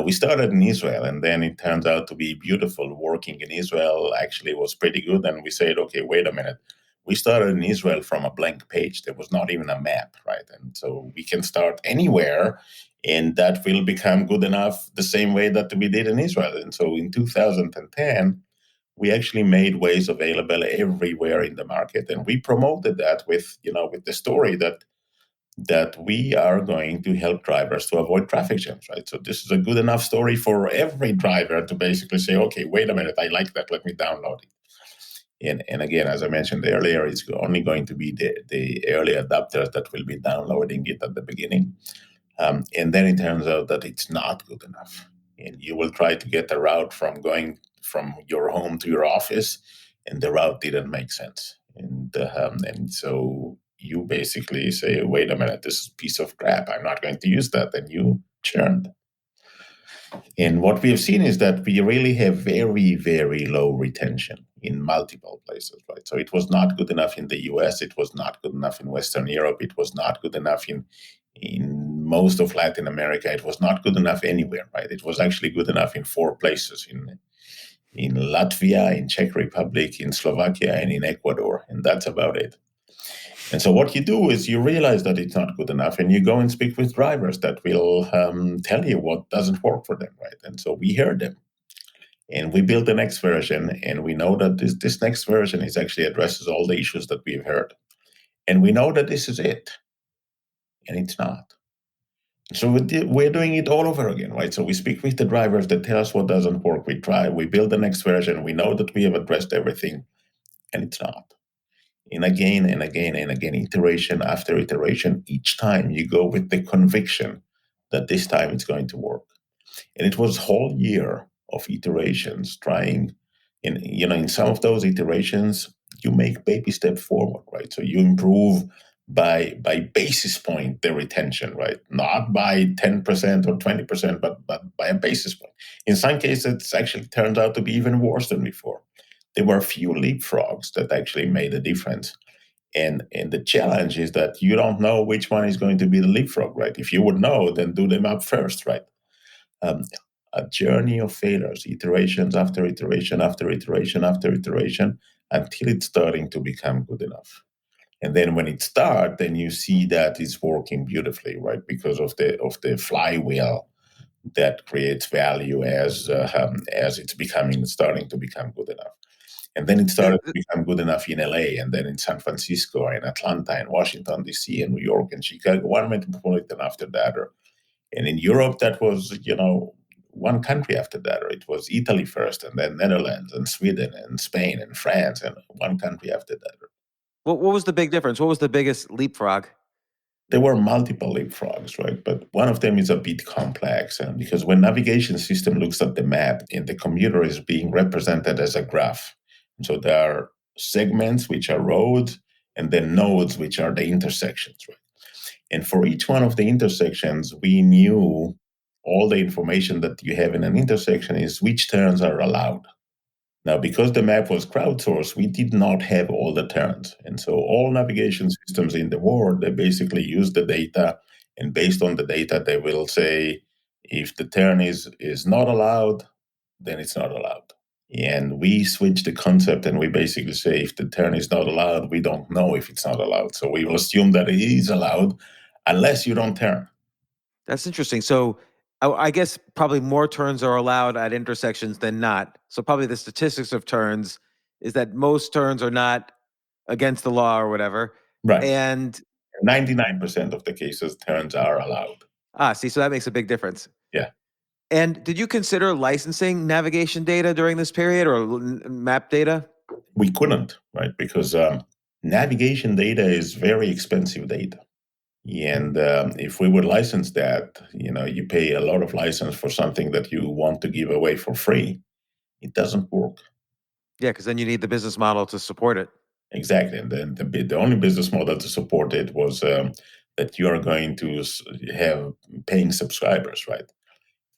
Speaker 7: started in Israel, and then it turns out to be beautiful. Working in Israel actually was pretty good, and we said, okay, wait a minute. We started in Israel from a blank page. There was not even a map, right? And so we can start anywhere, and that will become good enough the same way that we did in Israel. And so in 2010, we actually made Waze available everywhere in the market, and we promoted that with the story that we are going to help drivers to avoid traffic jams, right? So this is a good enough story for every driver to basically say, okay, wait a minute, I like that, let me download it. And again, as I mentioned earlier, it's only going to be the early adopters that will be downloading it at the beginning. And then it turns out that it's not good enough. And you will try to get a route from going from your home to your office, and the route didn't make sense. And so you basically say, wait a minute, this is a piece of crap. I'm not going to use that. And you churned. And what we have seen is that we really have very, very low retention in multiple places, right? So it was not good enough in the US. It was not good enough in Western Europe. It was not good enough in most of Latin America. It was not good enough anywhere, right? It was actually good enough in 4 places, in Latvia, in Czech Republic, in Slovakia, and in Ecuador. And that's about it. And so what you do is you realize that it's not good enough, and you go and speak with drivers that will tell you what doesn't work for them, right? And so we heard them, and we built the next version, and we know that this next version is actually addresses all the issues that we've heard. And we know that this is it, and it's not. So we're doing it all over again, right? So we speak with the drivers that tell us what doesn't work. We try, we build the next version. We know that we have addressed everything, and it's not. And again and again and again, iteration after iteration, each time you go with the conviction that this time it's going to work. And it was a whole year of iterations trying. In some of those iterations, you make baby step forward, right? So you improve by basis point the retention, right? Not by 10% or 20%, but by a basis point. In some cases, it actually turns out to be even worse than before. There were a few leapfrogs that actually made a difference. And the challenge is that you don't know which one is going to be the leapfrog, right? If you would know, then do them up first, right? A journey of failures, iterations after iteration after iteration after iteration, until it's starting to become good enough. And then when it starts, then you see that it's working beautifully, right? Because of the flywheel that creates value as it's starting to become good enough. And then it started to become good enough in LA, and then in San Francisco, and Atlanta, and Washington, D.C., and New York, and Chicago, one metropolitan after that. And in Europe, that was, one country after that. Or it was Italy first, and then Netherlands, and Sweden, and Spain, and France, and one country after that.
Speaker 4: What was the big difference? What was the biggest leapfrog?
Speaker 7: There were multiple leapfrogs, right? But one of them is a bit complex, because when navigation system looks at the map and the commuter is being represented as a graph, so there are segments which are roads, and then nodes which are the intersections, right? And for each one of the intersections, we knew all the information that you have in an intersection is which turns are allowed. Now, because the map was crowdsourced, we did not have all the turns. And so all navigation systems in the world, they basically use the data, and based on the data, they will say, if the turn is not allowed, then it's not allowed. And we switch the concept and we basically say if the turn is not allowed, we don't know if it's not allowed. So we will assume that it is allowed unless you don't turn.
Speaker 4: That's interesting. So I guess probably more turns are allowed at intersections than not. So probably the statistics of turns is that most turns are not against the law or whatever.
Speaker 7: Right.
Speaker 4: And
Speaker 7: 99% of the cases, turns are allowed.
Speaker 4: see, so that makes a big difference.
Speaker 7: Yeah.
Speaker 4: And did you consider licensing navigation data during this period or map data?
Speaker 7: We couldn't, right? Because navigation data is very expensive data. And if we would license that, you pay a lot of license for something that you want to give away for free. It doesn't work.
Speaker 4: Yeah, because then you need the business model to support it.
Speaker 7: Exactly. And then the only business model to support it was that you are going to have paying subscribers, right?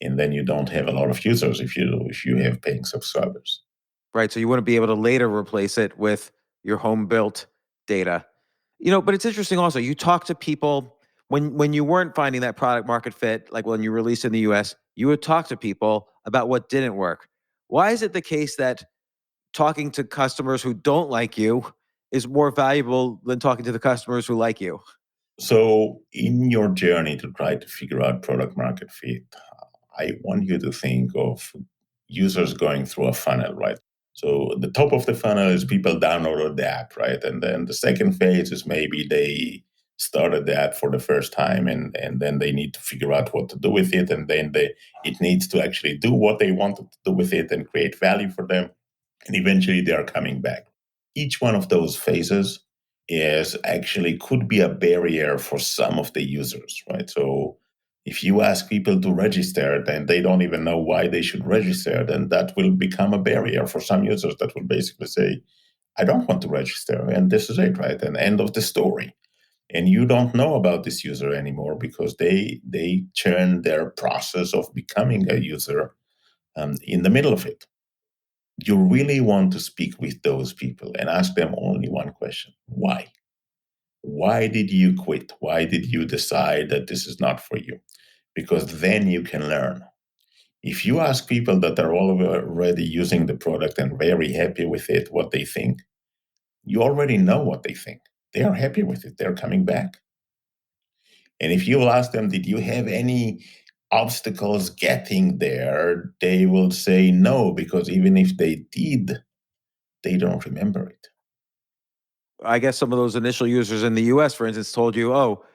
Speaker 7: And then you don't have a lot of users if you have paying subscribers.
Speaker 4: Right. So you wouldn't be able to later replace it with your home built data. But it's interesting also. You talk to people when you weren't finding that product market fit, like when you released in the US, you would talk to people about what didn't work. Why is it the case that talking to customers who don't like you is more valuable than talking to the customers who like you?
Speaker 7: So in your journey to try to figure out product market fit, I want you to think of users going through a funnel, right? So the top of the funnel is people downloaded the app, right? And then the second phase is maybe they started the app for the first time and then they need to figure out what to do with it. And then it needs to actually do what they wanted to do with it and create value for them. And eventually they are coming back. Each one of those phases is actually could be a barrier for some of the users, right? So if you ask people to register, then they don't even know why they should register, then that will become a barrier for some users that will basically say, I don't want to register, and this is it, right? And end of the story. And you don't know about this user anymore because they turn their process of becoming a user in the middle of it. You really want to speak with those people and ask them only one question. Why? Why did you quit? Why did you decide that this is not for you? Because then you can learn. If you ask people that are already using the product and very happy with it, what they think, you already know what they think. They are happy with it. They're coming back. And if you ask them, did you have any obstacles getting there? They will say no, because even if they did, they don't remember it.
Speaker 4: I guess some of those initial users in the US, for instance, told you, oh,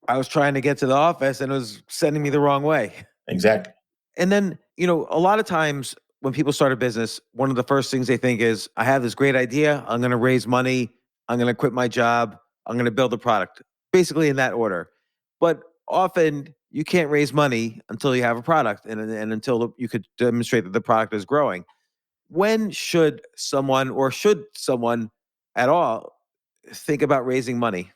Speaker 4: I was trying to get to the office and it was sending me the wrong way.
Speaker 7: Exactly.
Speaker 4: And then, a lot of times when people start a business, one of the first things they think is, I have this great idea. I'm going to raise money. I'm going to quit my job. I'm going to build a product, basically in that order. But often you can't raise money until you have a product and until you could demonstrate that the product is growing. When should someone at all think about raising money?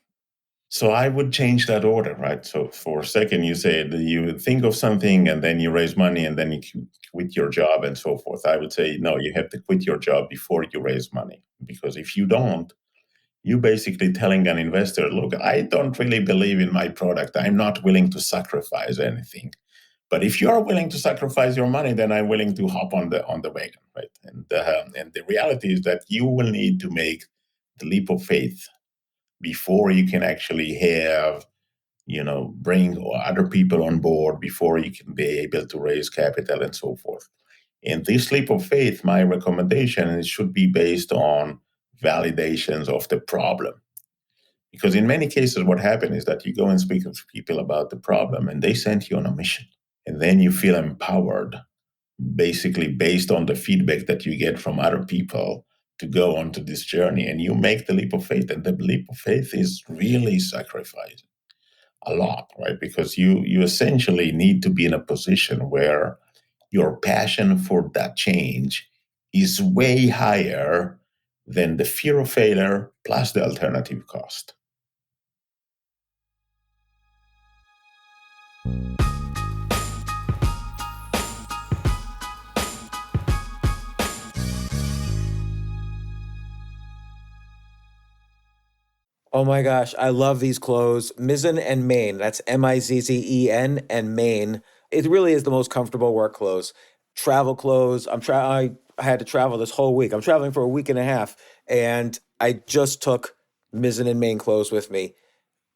Speaker 7: So I would change that order, right? So for a second, you said you think of something and then you raise money and then you quit your job and so forth. I would say, no, you have to quit your job before you raise money. Because if you don't, you basically telling an investor, look, I don't really believe in my product. I'm not willing to sacrifice anything. But if you are willing to sacrifice your money, then I'm willing to hop on the wagon, right? And the reality is that you will need to make the leap of faith before you can actually have, bring other people on board, before you can be able to raise capital and so forth. And this leap of faith, my recommendation, it should be based on validations of the problem. Because in many cases, what happens is that you go and speak to people about the problem and they send you on a mission. And then you feel empowered, basically based on the feedback that you get from other people to go onto this journey. And you make the leap of faith. And the leap of faith is really sacrificing a lot, right? Because you essentially need to be in a position where your passion for that change is way higher than the fear of failure plus the alternative cost.
Speaker 4: Oh my gosh, I love these clothes. Mizzen and Main. That's Mizzen and Main. It really is the most comfortable work clothes. travel clothes. I had to travel this whole week. I'm traveling for a week and a half, and I just took Mizzen and Main clothes with me.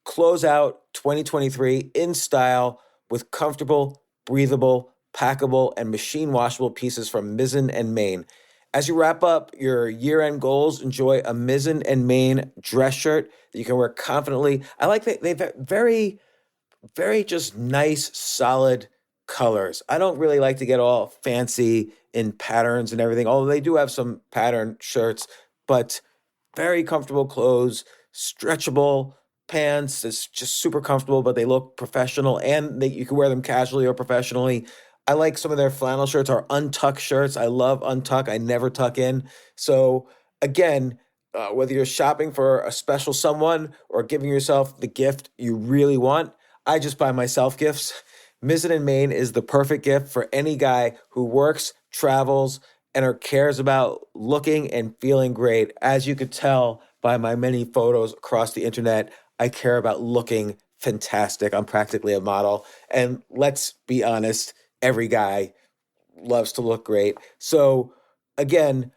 Speaker 4: Close out 2023 in style with comfortable, breathable, packable, and machine washable pieces from Mizzen and Main. As you wrap up your year-end goals, enjoy a Mizzen and Main dress shirt that you can wear confidently. I like that they've very just nice, solid colors. I don't really like to get all fancy in patterns and everything, although they do have some pattern shirts, but very comfortable clothes, stretchable pants. It's just super comfortable, but they look professional and you can wear them casually or professionally. I like some of their flannel shirts or untuck shirts. I love untuck. I never tuck in. So again, whether you're shopping for a special someone or giving yourself the gift you really want, I just buy myself gifts. Mizzen and Main is the perfect gift for any guy who works, travels, and or cares about looking and feeling great. As you could tell by my many photos across the internet, I care about looking fantastic. I'm practically a model. And let's be honest, every guy loves to look great. So again,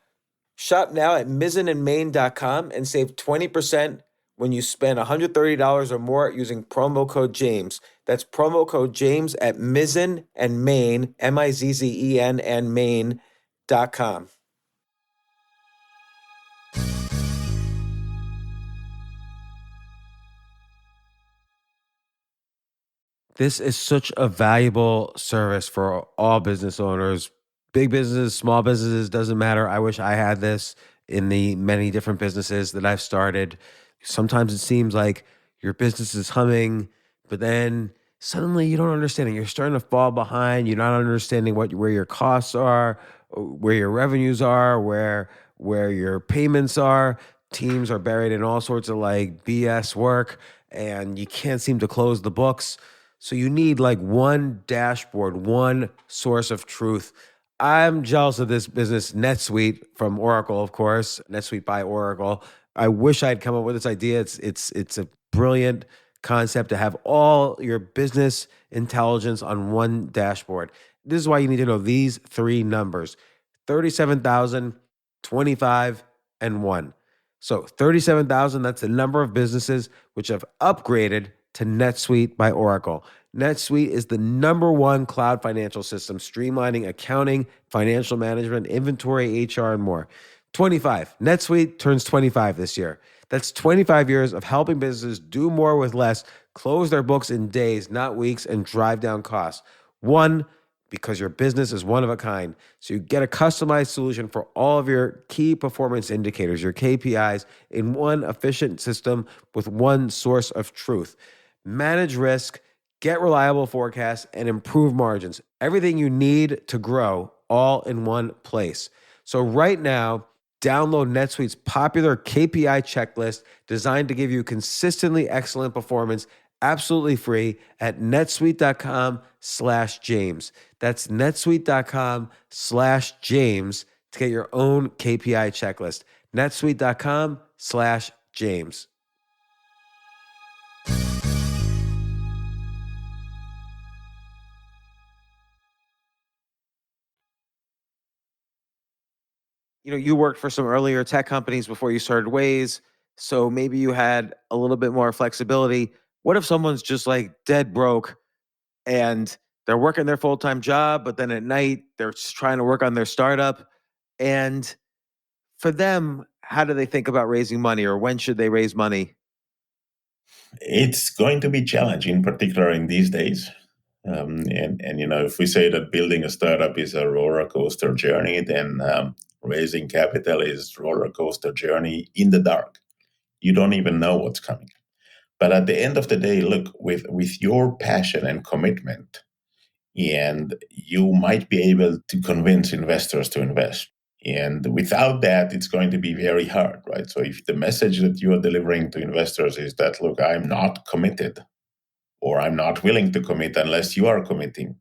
Speaker 4: shop now at mizzenandmain.com and save 20% when you spend $130 or more using promo code James. That's promo code James at Mizzen and Main, Mizzen and Main.com. This is such a valuable service for all business owners, big businesses, small businesses, doesn't matter. I wish I had this in the many different businesses that I've started. Sometimes it seems like your business is humming, but then suddenly you don't understand it. You're starting to fall behind. You're not understanding where your costs are, where your revenues are, where your payments are. Teams are buried in all sorts of like BS work, and you can't seem to close the books. So you need like one dashboard, one source of truth. I'm jealous of this business, NetSuite from Oracle, of course, NetSuite by Oracle. I wish I'd come up with this idea. It's a brilliant concept to have all your business intelligence on one dashboard. This is why you need to know these three numbers: 37,000, 25, and 1. So 37,000, that's the number of businesses which have upgraded to NetSuite by Oracle. NetSuite is the number one cloud financial system, streamlining accounting, financial management, inventory, HR, and more. 25. NetSuite turns 25 this year. That's 25 years of helping businesses do more with less, close their books in days, not weeks, and drive down costs. 1, because your business is one of a kind. So you get a customized solution for all of your key performance indicators, your KPIs, in one efficient system with one source of truth. Manage risk, get reliable forecasts, and improve margins. Everything you need to grow all in one place. So right now, download NetSuite's popular KPI checklist designed to give you consistently excellent performance absolutely free at netsuite.com/James. That's netsuite.com/James to get your own KPI checklist. netsuite.com/James. You worked for some earlier tech companies before you started Waze, so maybe you had a little bit more flexibility. What if someone's just like dead broke and they're working their full-time job, but then at night they're just trying to work on their startup? And for them, how do they think about raising money, or when should they raise money?
Speaker 7: It's going to be challenging, particular in these days. And if we say that building a startup is a roller coaster journey, then raising capital is roller coaster journey in the dark. You don't even know what's coming. But at the end of the day, look, with your passion and commitment, and you might be able to convince investors to invest. And without that, it's going to be very hard, right? So if the message that you are delivering to investors is that, look, I'm not committed, or I'm not willing to commit unless you are committing,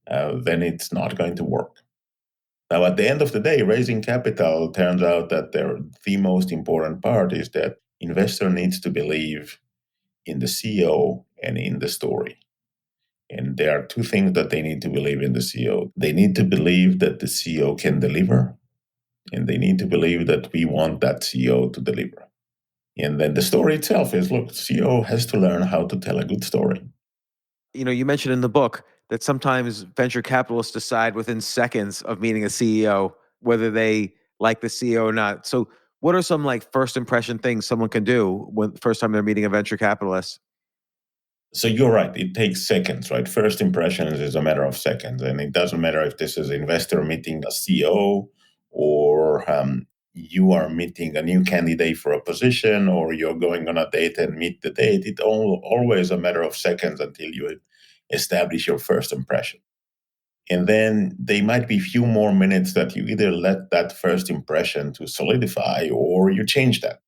Speaker 7: then it's not going to work. Now, at the end of the day, raising capital turns out that the most important part is that investor needs to believe in the CEO and in the story. And there are two things that they need to believe in the CEO. They need to believe that the CEO can deliver, and they need to believe that we want that CEO to deliver. And then the story itself is, look, CEO has to learn how to tell a good story.
Speaker 4: You mentioned in the book that sometimes venture capitalists decide within seconds of meeting a CEO whether they like the CEO or not. So, what are some like first impression things someone can do when first time they're meeting a venture capitalist?
Speaker 7: So you're right. It takes seconds, right? First impressions is a matter of seconds. And it doesn't matter if this is an investor meeting a CEO or you are meeting a new candidate for a position or you're going on a date and meet the date. It's always a matter of seconds until you establish your first impression. And then there might be few more minutes that you either let that first impression to solidify or you change that.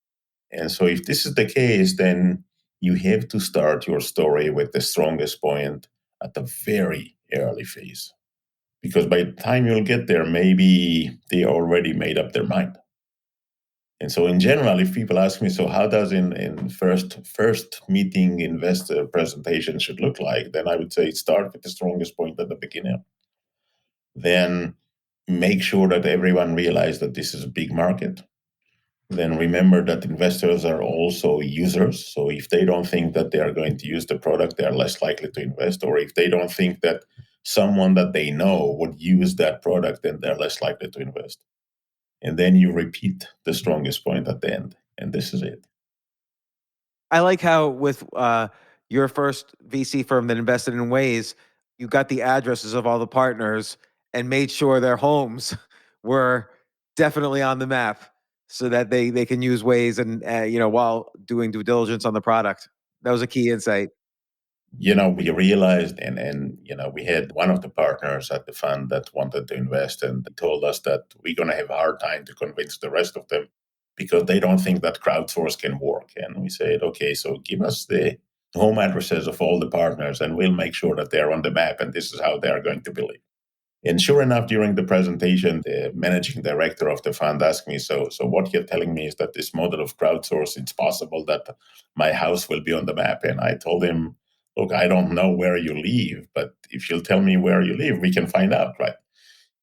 Speaker 7: And so if this is the case, then you have to start your story with the strongest point at the very early phase. Because by the time you'll get there, maybe they already made up their mind. And so in general, if people ask me, so how does in first meeting investor presentation should look like, then I would say start with the strongest point at the beginning. Then make sure that everyone realizes that this is a big market. Then remember that investors are also users. So if they don't think that they are going to use the product, they are less likely to invest. Or if they don't think that someone that they know would use that product, then they're less likely to invest. And then you repeat the strongest point at the end. And this is it.
Speaker 4: I like how with your first VC firm that invested in Waze, you got the addresses of all the partners and made sure their homes were definitely on the map so that they can use Waze and while doing due diligence on the product. That was a key insight.
Speaker 7: We realized and we had one of the partners at the fund that wanted to invest and told us that we're going to have a hard time to convince the rest of them because they don't think that crowdsource can work. And we said, okay, so give us the home addresses of all the partners and we'll make sure that they're on the map and this is how they are going to believe. And sure enough, during the presentation, the managing director of the fund asked me, so what you're telling me is that this model of crowdsource, it's possible that my house will be on the map. And I told him, look, I don't know where you live, but if you'll tell me where you live, we can find out, right?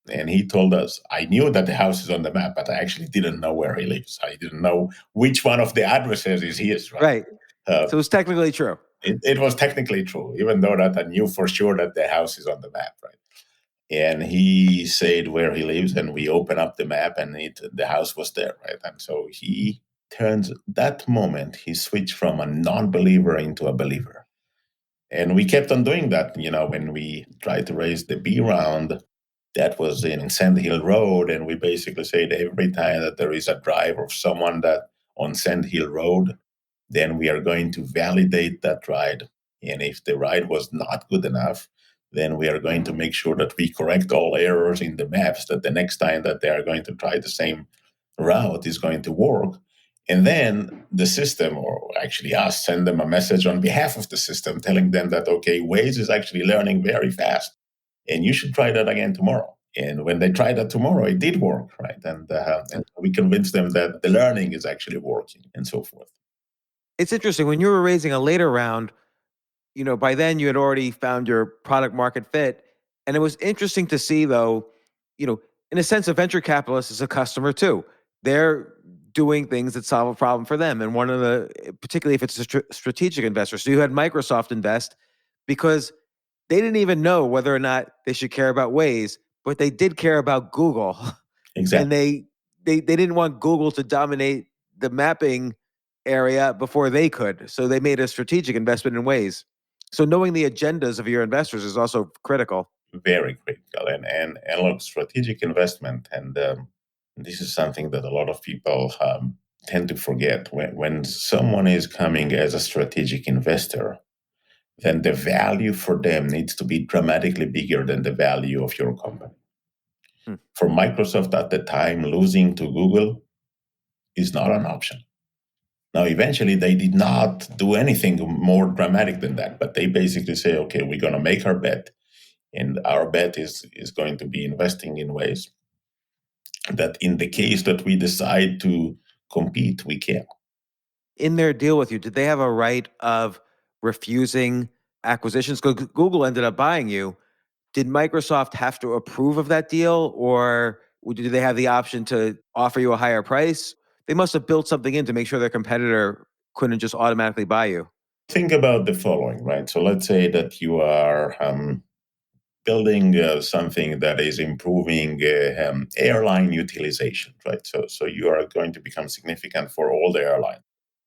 Speaker 7: And he told us, I knew that the house is on the map, but I actually didn't know where he lives. I didn't know which one of the addresses is his, right?
Speaker 4: Right. So it's technically true.
Speaker 7: It was technically true, even though that I knew for sure that the house is on the map, right? And he said where he lives, and we open up the map, and the house was there, right? And so that moment, he switched from a non-believer into a believer. And we kept on doing that, when we tried to raise the B round, that was in Sand Hill Road, and we basically said every time that there is a drive of someone that on Sand Hill Road, then we are going to validate that ride. And if the ride was not good enough, then we are going to make sure that we correct all errors in the maps, that the next time that they are going to try the same route is going to work. And then the system, or actually us, send them a message on behalf of the system telling them that, okay, Waze is actually learning very fast and you should try that again tomorrow. And when they tried that tomorrow, it did work, right? And we convinced them that the learning is actually working and so forth.
Speaker 4: It's interesting when you were raising a later round, by then you had already found your product market fit. And it was interesting to see, though, in a sense, a venture capitalist is a customer too. They're doing things that solve a problem for them. And particularly if it's a strategic investor. So you had Microsoft invest because they didn't even know whether or not they should care about Waze, but they did care about Google.
Speaker 7: Exactly.
Speaker 4: And they didn't want Google to dominate the mapping area before they could. So they made a strategic investment in Waze. So knowing the agendas of your investors is also critical.
Speaker 7: Very critical. And look, strategic investment, and this is something that a lot of people tend to forget. When someone is coming as a strategic investor, then the value for them needs to be dramatically bigger than the value of your company. For Microsoft at the time, losing to Google is not an option. Now, eventually, they did not do anything more dramatic than that, but they basically say, okay, we're going to make our bet, and our bet is going to be investing in ways that in the case that we decide to compete, we can.
Speaker 4: In their deal with you, did they have a right of refusing acquisitions? Because Google ended up buying you. Did Microsoft have to approve of that deal, or do they have the option to offer you a higher price? They must have built something in to make sure their competitor couldn't just automatically buy you.
Speaker 7: Think about the following, right? So let's say that you are building something that is improving airline utilization, right? So you are going to become significant for all the airlines.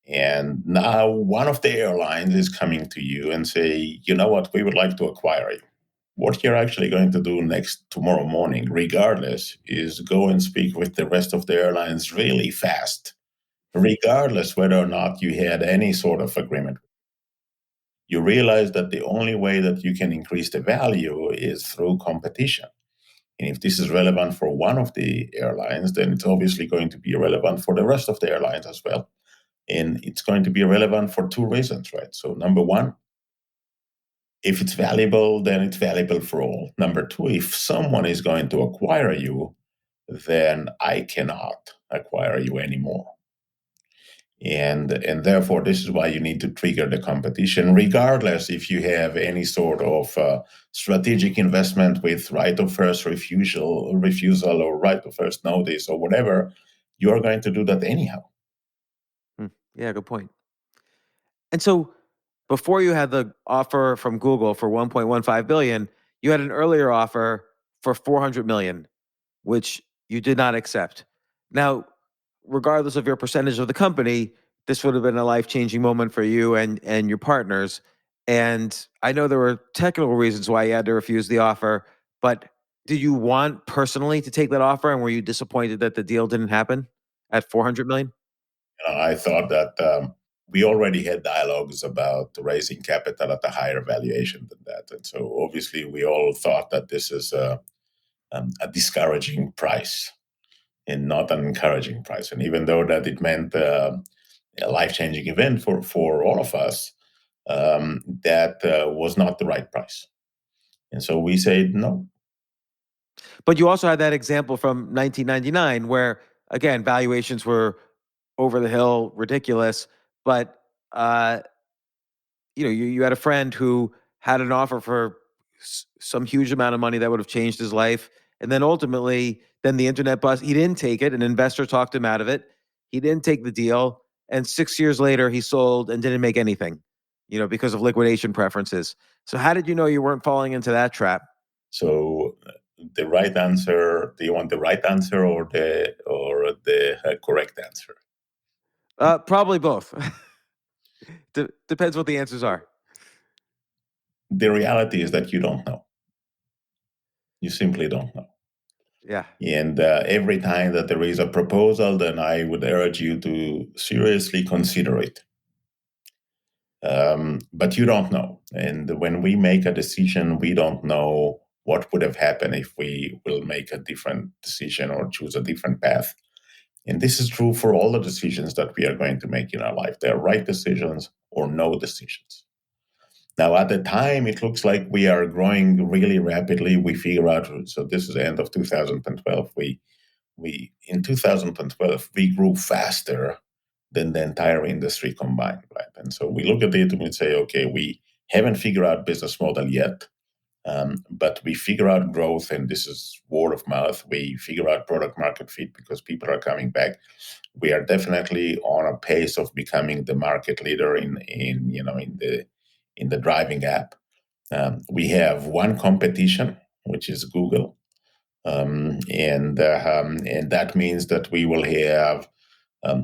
Speaker 7: And now one of the airlines is coming to you and say, you know what, we would like to acquire you. What you're actually going to do tomorrow morning, regardless, is go and speak with the rest of the airlines really fast, regardless whether or not you had any sort of agreement. You realize that the only way that you can increase the value is through competition. And if this is relevant for one of the airlines, then it's obviously going to be relevant for the rest of the airlines as well. And it's going to be relevant for two reasons, right? So number one, if it's valuable, then it's valuable for all. Number two, if someone is going to acquire you, then I cannot acquire you anymore. And therefore, this is why you need to trigger the competition, regardless if you have any sort of strategic investment with right of first refusal or right of first notice or whatever, you're going to do that anyhow.
Speaker 4: Yeah, good point. And so before you had the offer from Google for 1.15 billion, you had an earlier offer for 400 million, which you did not accept. Now, regardless of your percentage of the company, this would have been a life-changing moment for you and your partners. And I know there were technical reasons why you had to refuse the offer, but did you want personally to take that offer, and were you disappointed that the deal didn't happen at 400 million?
Speaker 7: I thought that we already had dialogues about raising capital at a higher valuation than that. And so obviously we all thought that this is a discouraging price and not an encouraging price. And even though that it meant a life-changing event for all of us, that was not the right price. And so we said no.
Speaker 4: But you also had that example from 1999 where, again, valuations were over the hill, ridiculous. But you had a friend who had an offer for some huge amount of money that would have changed his life, and then ultimately, then the internet bust. He didn't take it. An investor talked him out of it. He didn't take the deal, and 6 years later, he sold and didn't make anything. Because of liquidation preferences. So, how did you know you weren't falling into that trap?
Speaker 7: So the right answer, do you want the right answer or the correct answer?
Speaker 4: Probably both. Depends what the answers are.
Speaker 7: The reality is that you don't know. You simply don't know.
Speaker 4: Yeah.
Speaker 7: And every time that there is a proposal, then I would urge you to seriously consider it. But you don't know. And when we make a decision, we don't know what would have happened if we will make a different decision or choose a different path. And this is true for all the decisions that we are going to make in our life. They are right decisions or no decisions. Now, at the time, it looks like we are growing really rapidly. We figure out, so this is the end of 2012. We in 2012, we grew faster than the entire industry combined, right? And so we look at it and we say, okay, we haven't figured out business model yet, but we figure out growth, and this is word of mouth. We figure out product market fit because people are coming back. We are definitely on a pace of becoming the market leader in the driving app. We have one competition, which is Google, and that means that we will have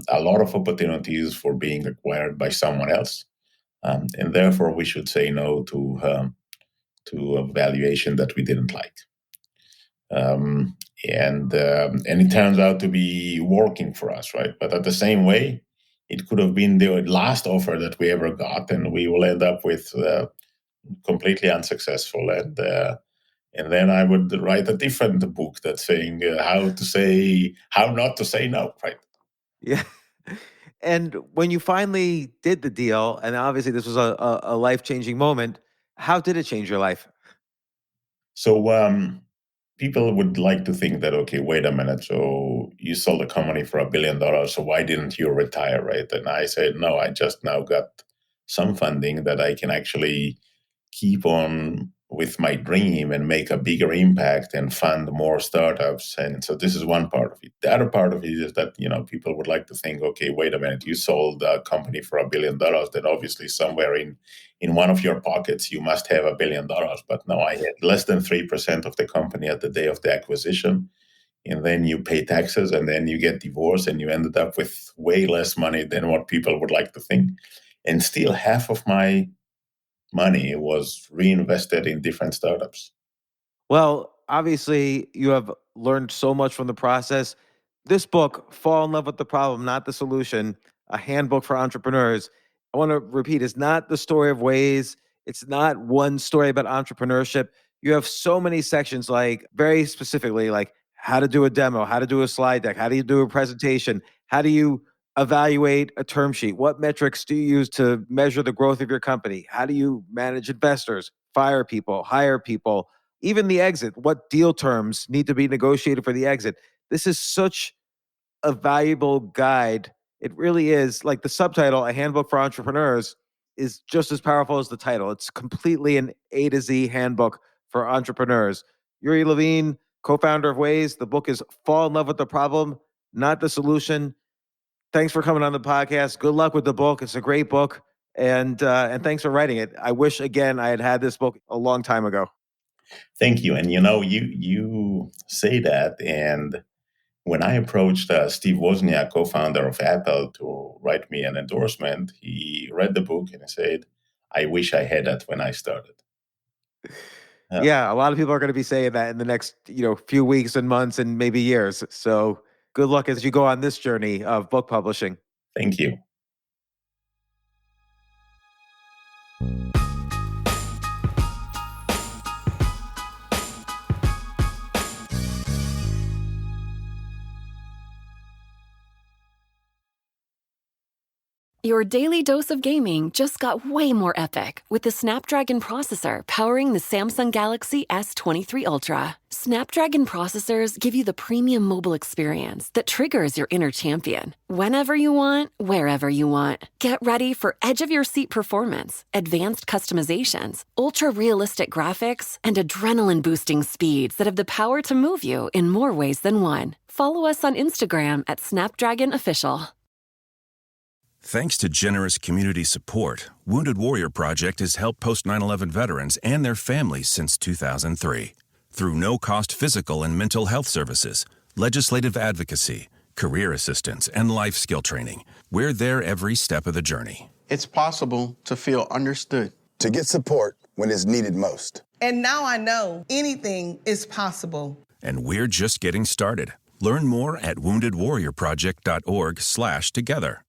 Speaker 7: a lot of opportunities for being acquired by someone else, and therefore we should say no to a valuation that we didn't like. And it turns out to be working for us, right? But at the same way, it could have been the last offer that we ever got, and we will end up with completely unsuccessful. And then I would write a different book that's saying how not to say no, right?
Speaker 4: Yeah. And when you finally did the deal, and obviously this was a life-changing moment, how did it change your life?
Speaker 7: So people would like to think that, okay, wait a minute, so you sold a company for $1 billion, so why didn't you retire, right? And I said, no, I just now got some funding that I can actually keep on with my dream and make a bigger impact and fund more startups. And so this is one part of it. The other part of it is that, people would like to think, okay, wait a minute, you sold a company for $1 billion, then obviously somewhere in one of your pockets, you must have $1 billion. But no, I had less than 3% of the company at the day of the acquisition. And then you pay taxes, and then you get divorced, and you ended up with way less money than what people would like to think. And still half of my money was reinvested in different startups.
Speaker 4: Well, obviously, you have learned so much from the process. This book, Fall in Love with the Problem, Not the Solution, a handbook for entrepreneurs, I want to repeat, it's not the story of Waze. It's not one story about entrepreneurship. You have so many sections, like very specifically, like how to do a demo, how to do a slide deck, how do you do a presentation, how do you evaluate a term sheet, what metrics do you use to measure the growth of your company, how do you manage investors, fire people, hire people, even the exit, what deal terms need to be negotiated for the exit. This is such a valuable guide. It really is. Like the subtitle, A Handbook for Entrepreneurs, is just as powerful as the title. It's completely an A to Z handbook for entrepreneurs. Uri Levine, co-founder of Waze. The book is Fall in Love with the Problem, Not the Solution. Thanks for coming on the podcast. Good luck with the book. It's a great book. And thanks for writing it. I wish, again, I had this book a long time ago.
Speaker 7: Thank you. And you say that, and when I approached Steve Wozniak, co-founder of Apple, to write me an endorsement, he read the book and he said, "I wish I had that when I started."
Speaker 4: Yeah, a lot of people are going to be saying that in the next, few weeks and months and maybe years. So good luck as you go on this journey of book publishing.
Speaker 7: Thank you.
Speaker 8: Your daily dose of gaming just got way more epic with the Snapdragon processor powering the Samsung Galaxy S23 Ultra. Snapdragon processors give you the premium mobile experience that triggers your inner champion. Whenever you want, wherever you want. Get ready for edge-of-your-seat performance, advanced customizations, ultra-realistic graphics, and adrenaline-boosting speeds that have the power to move you in more ways than one. Follow us on Instagram at Snapdragon Official.
Speaker 9: Thanks to generous community support, Wounded Warrior Project has helped post 9/11 veterans and their families since 2003. Through no-cost physical and mental health services, legislative advocacy, career assistance, and life skill training, we're there every step of the journey.
Speaker 10: It's possible to feel understood.
Speaker 11: To get support when it's needed most.
Speaker 12: And now I know anything is possible.
Speaker 9: And we're just getting started. Learn more at woundedwarriorproject.org/together.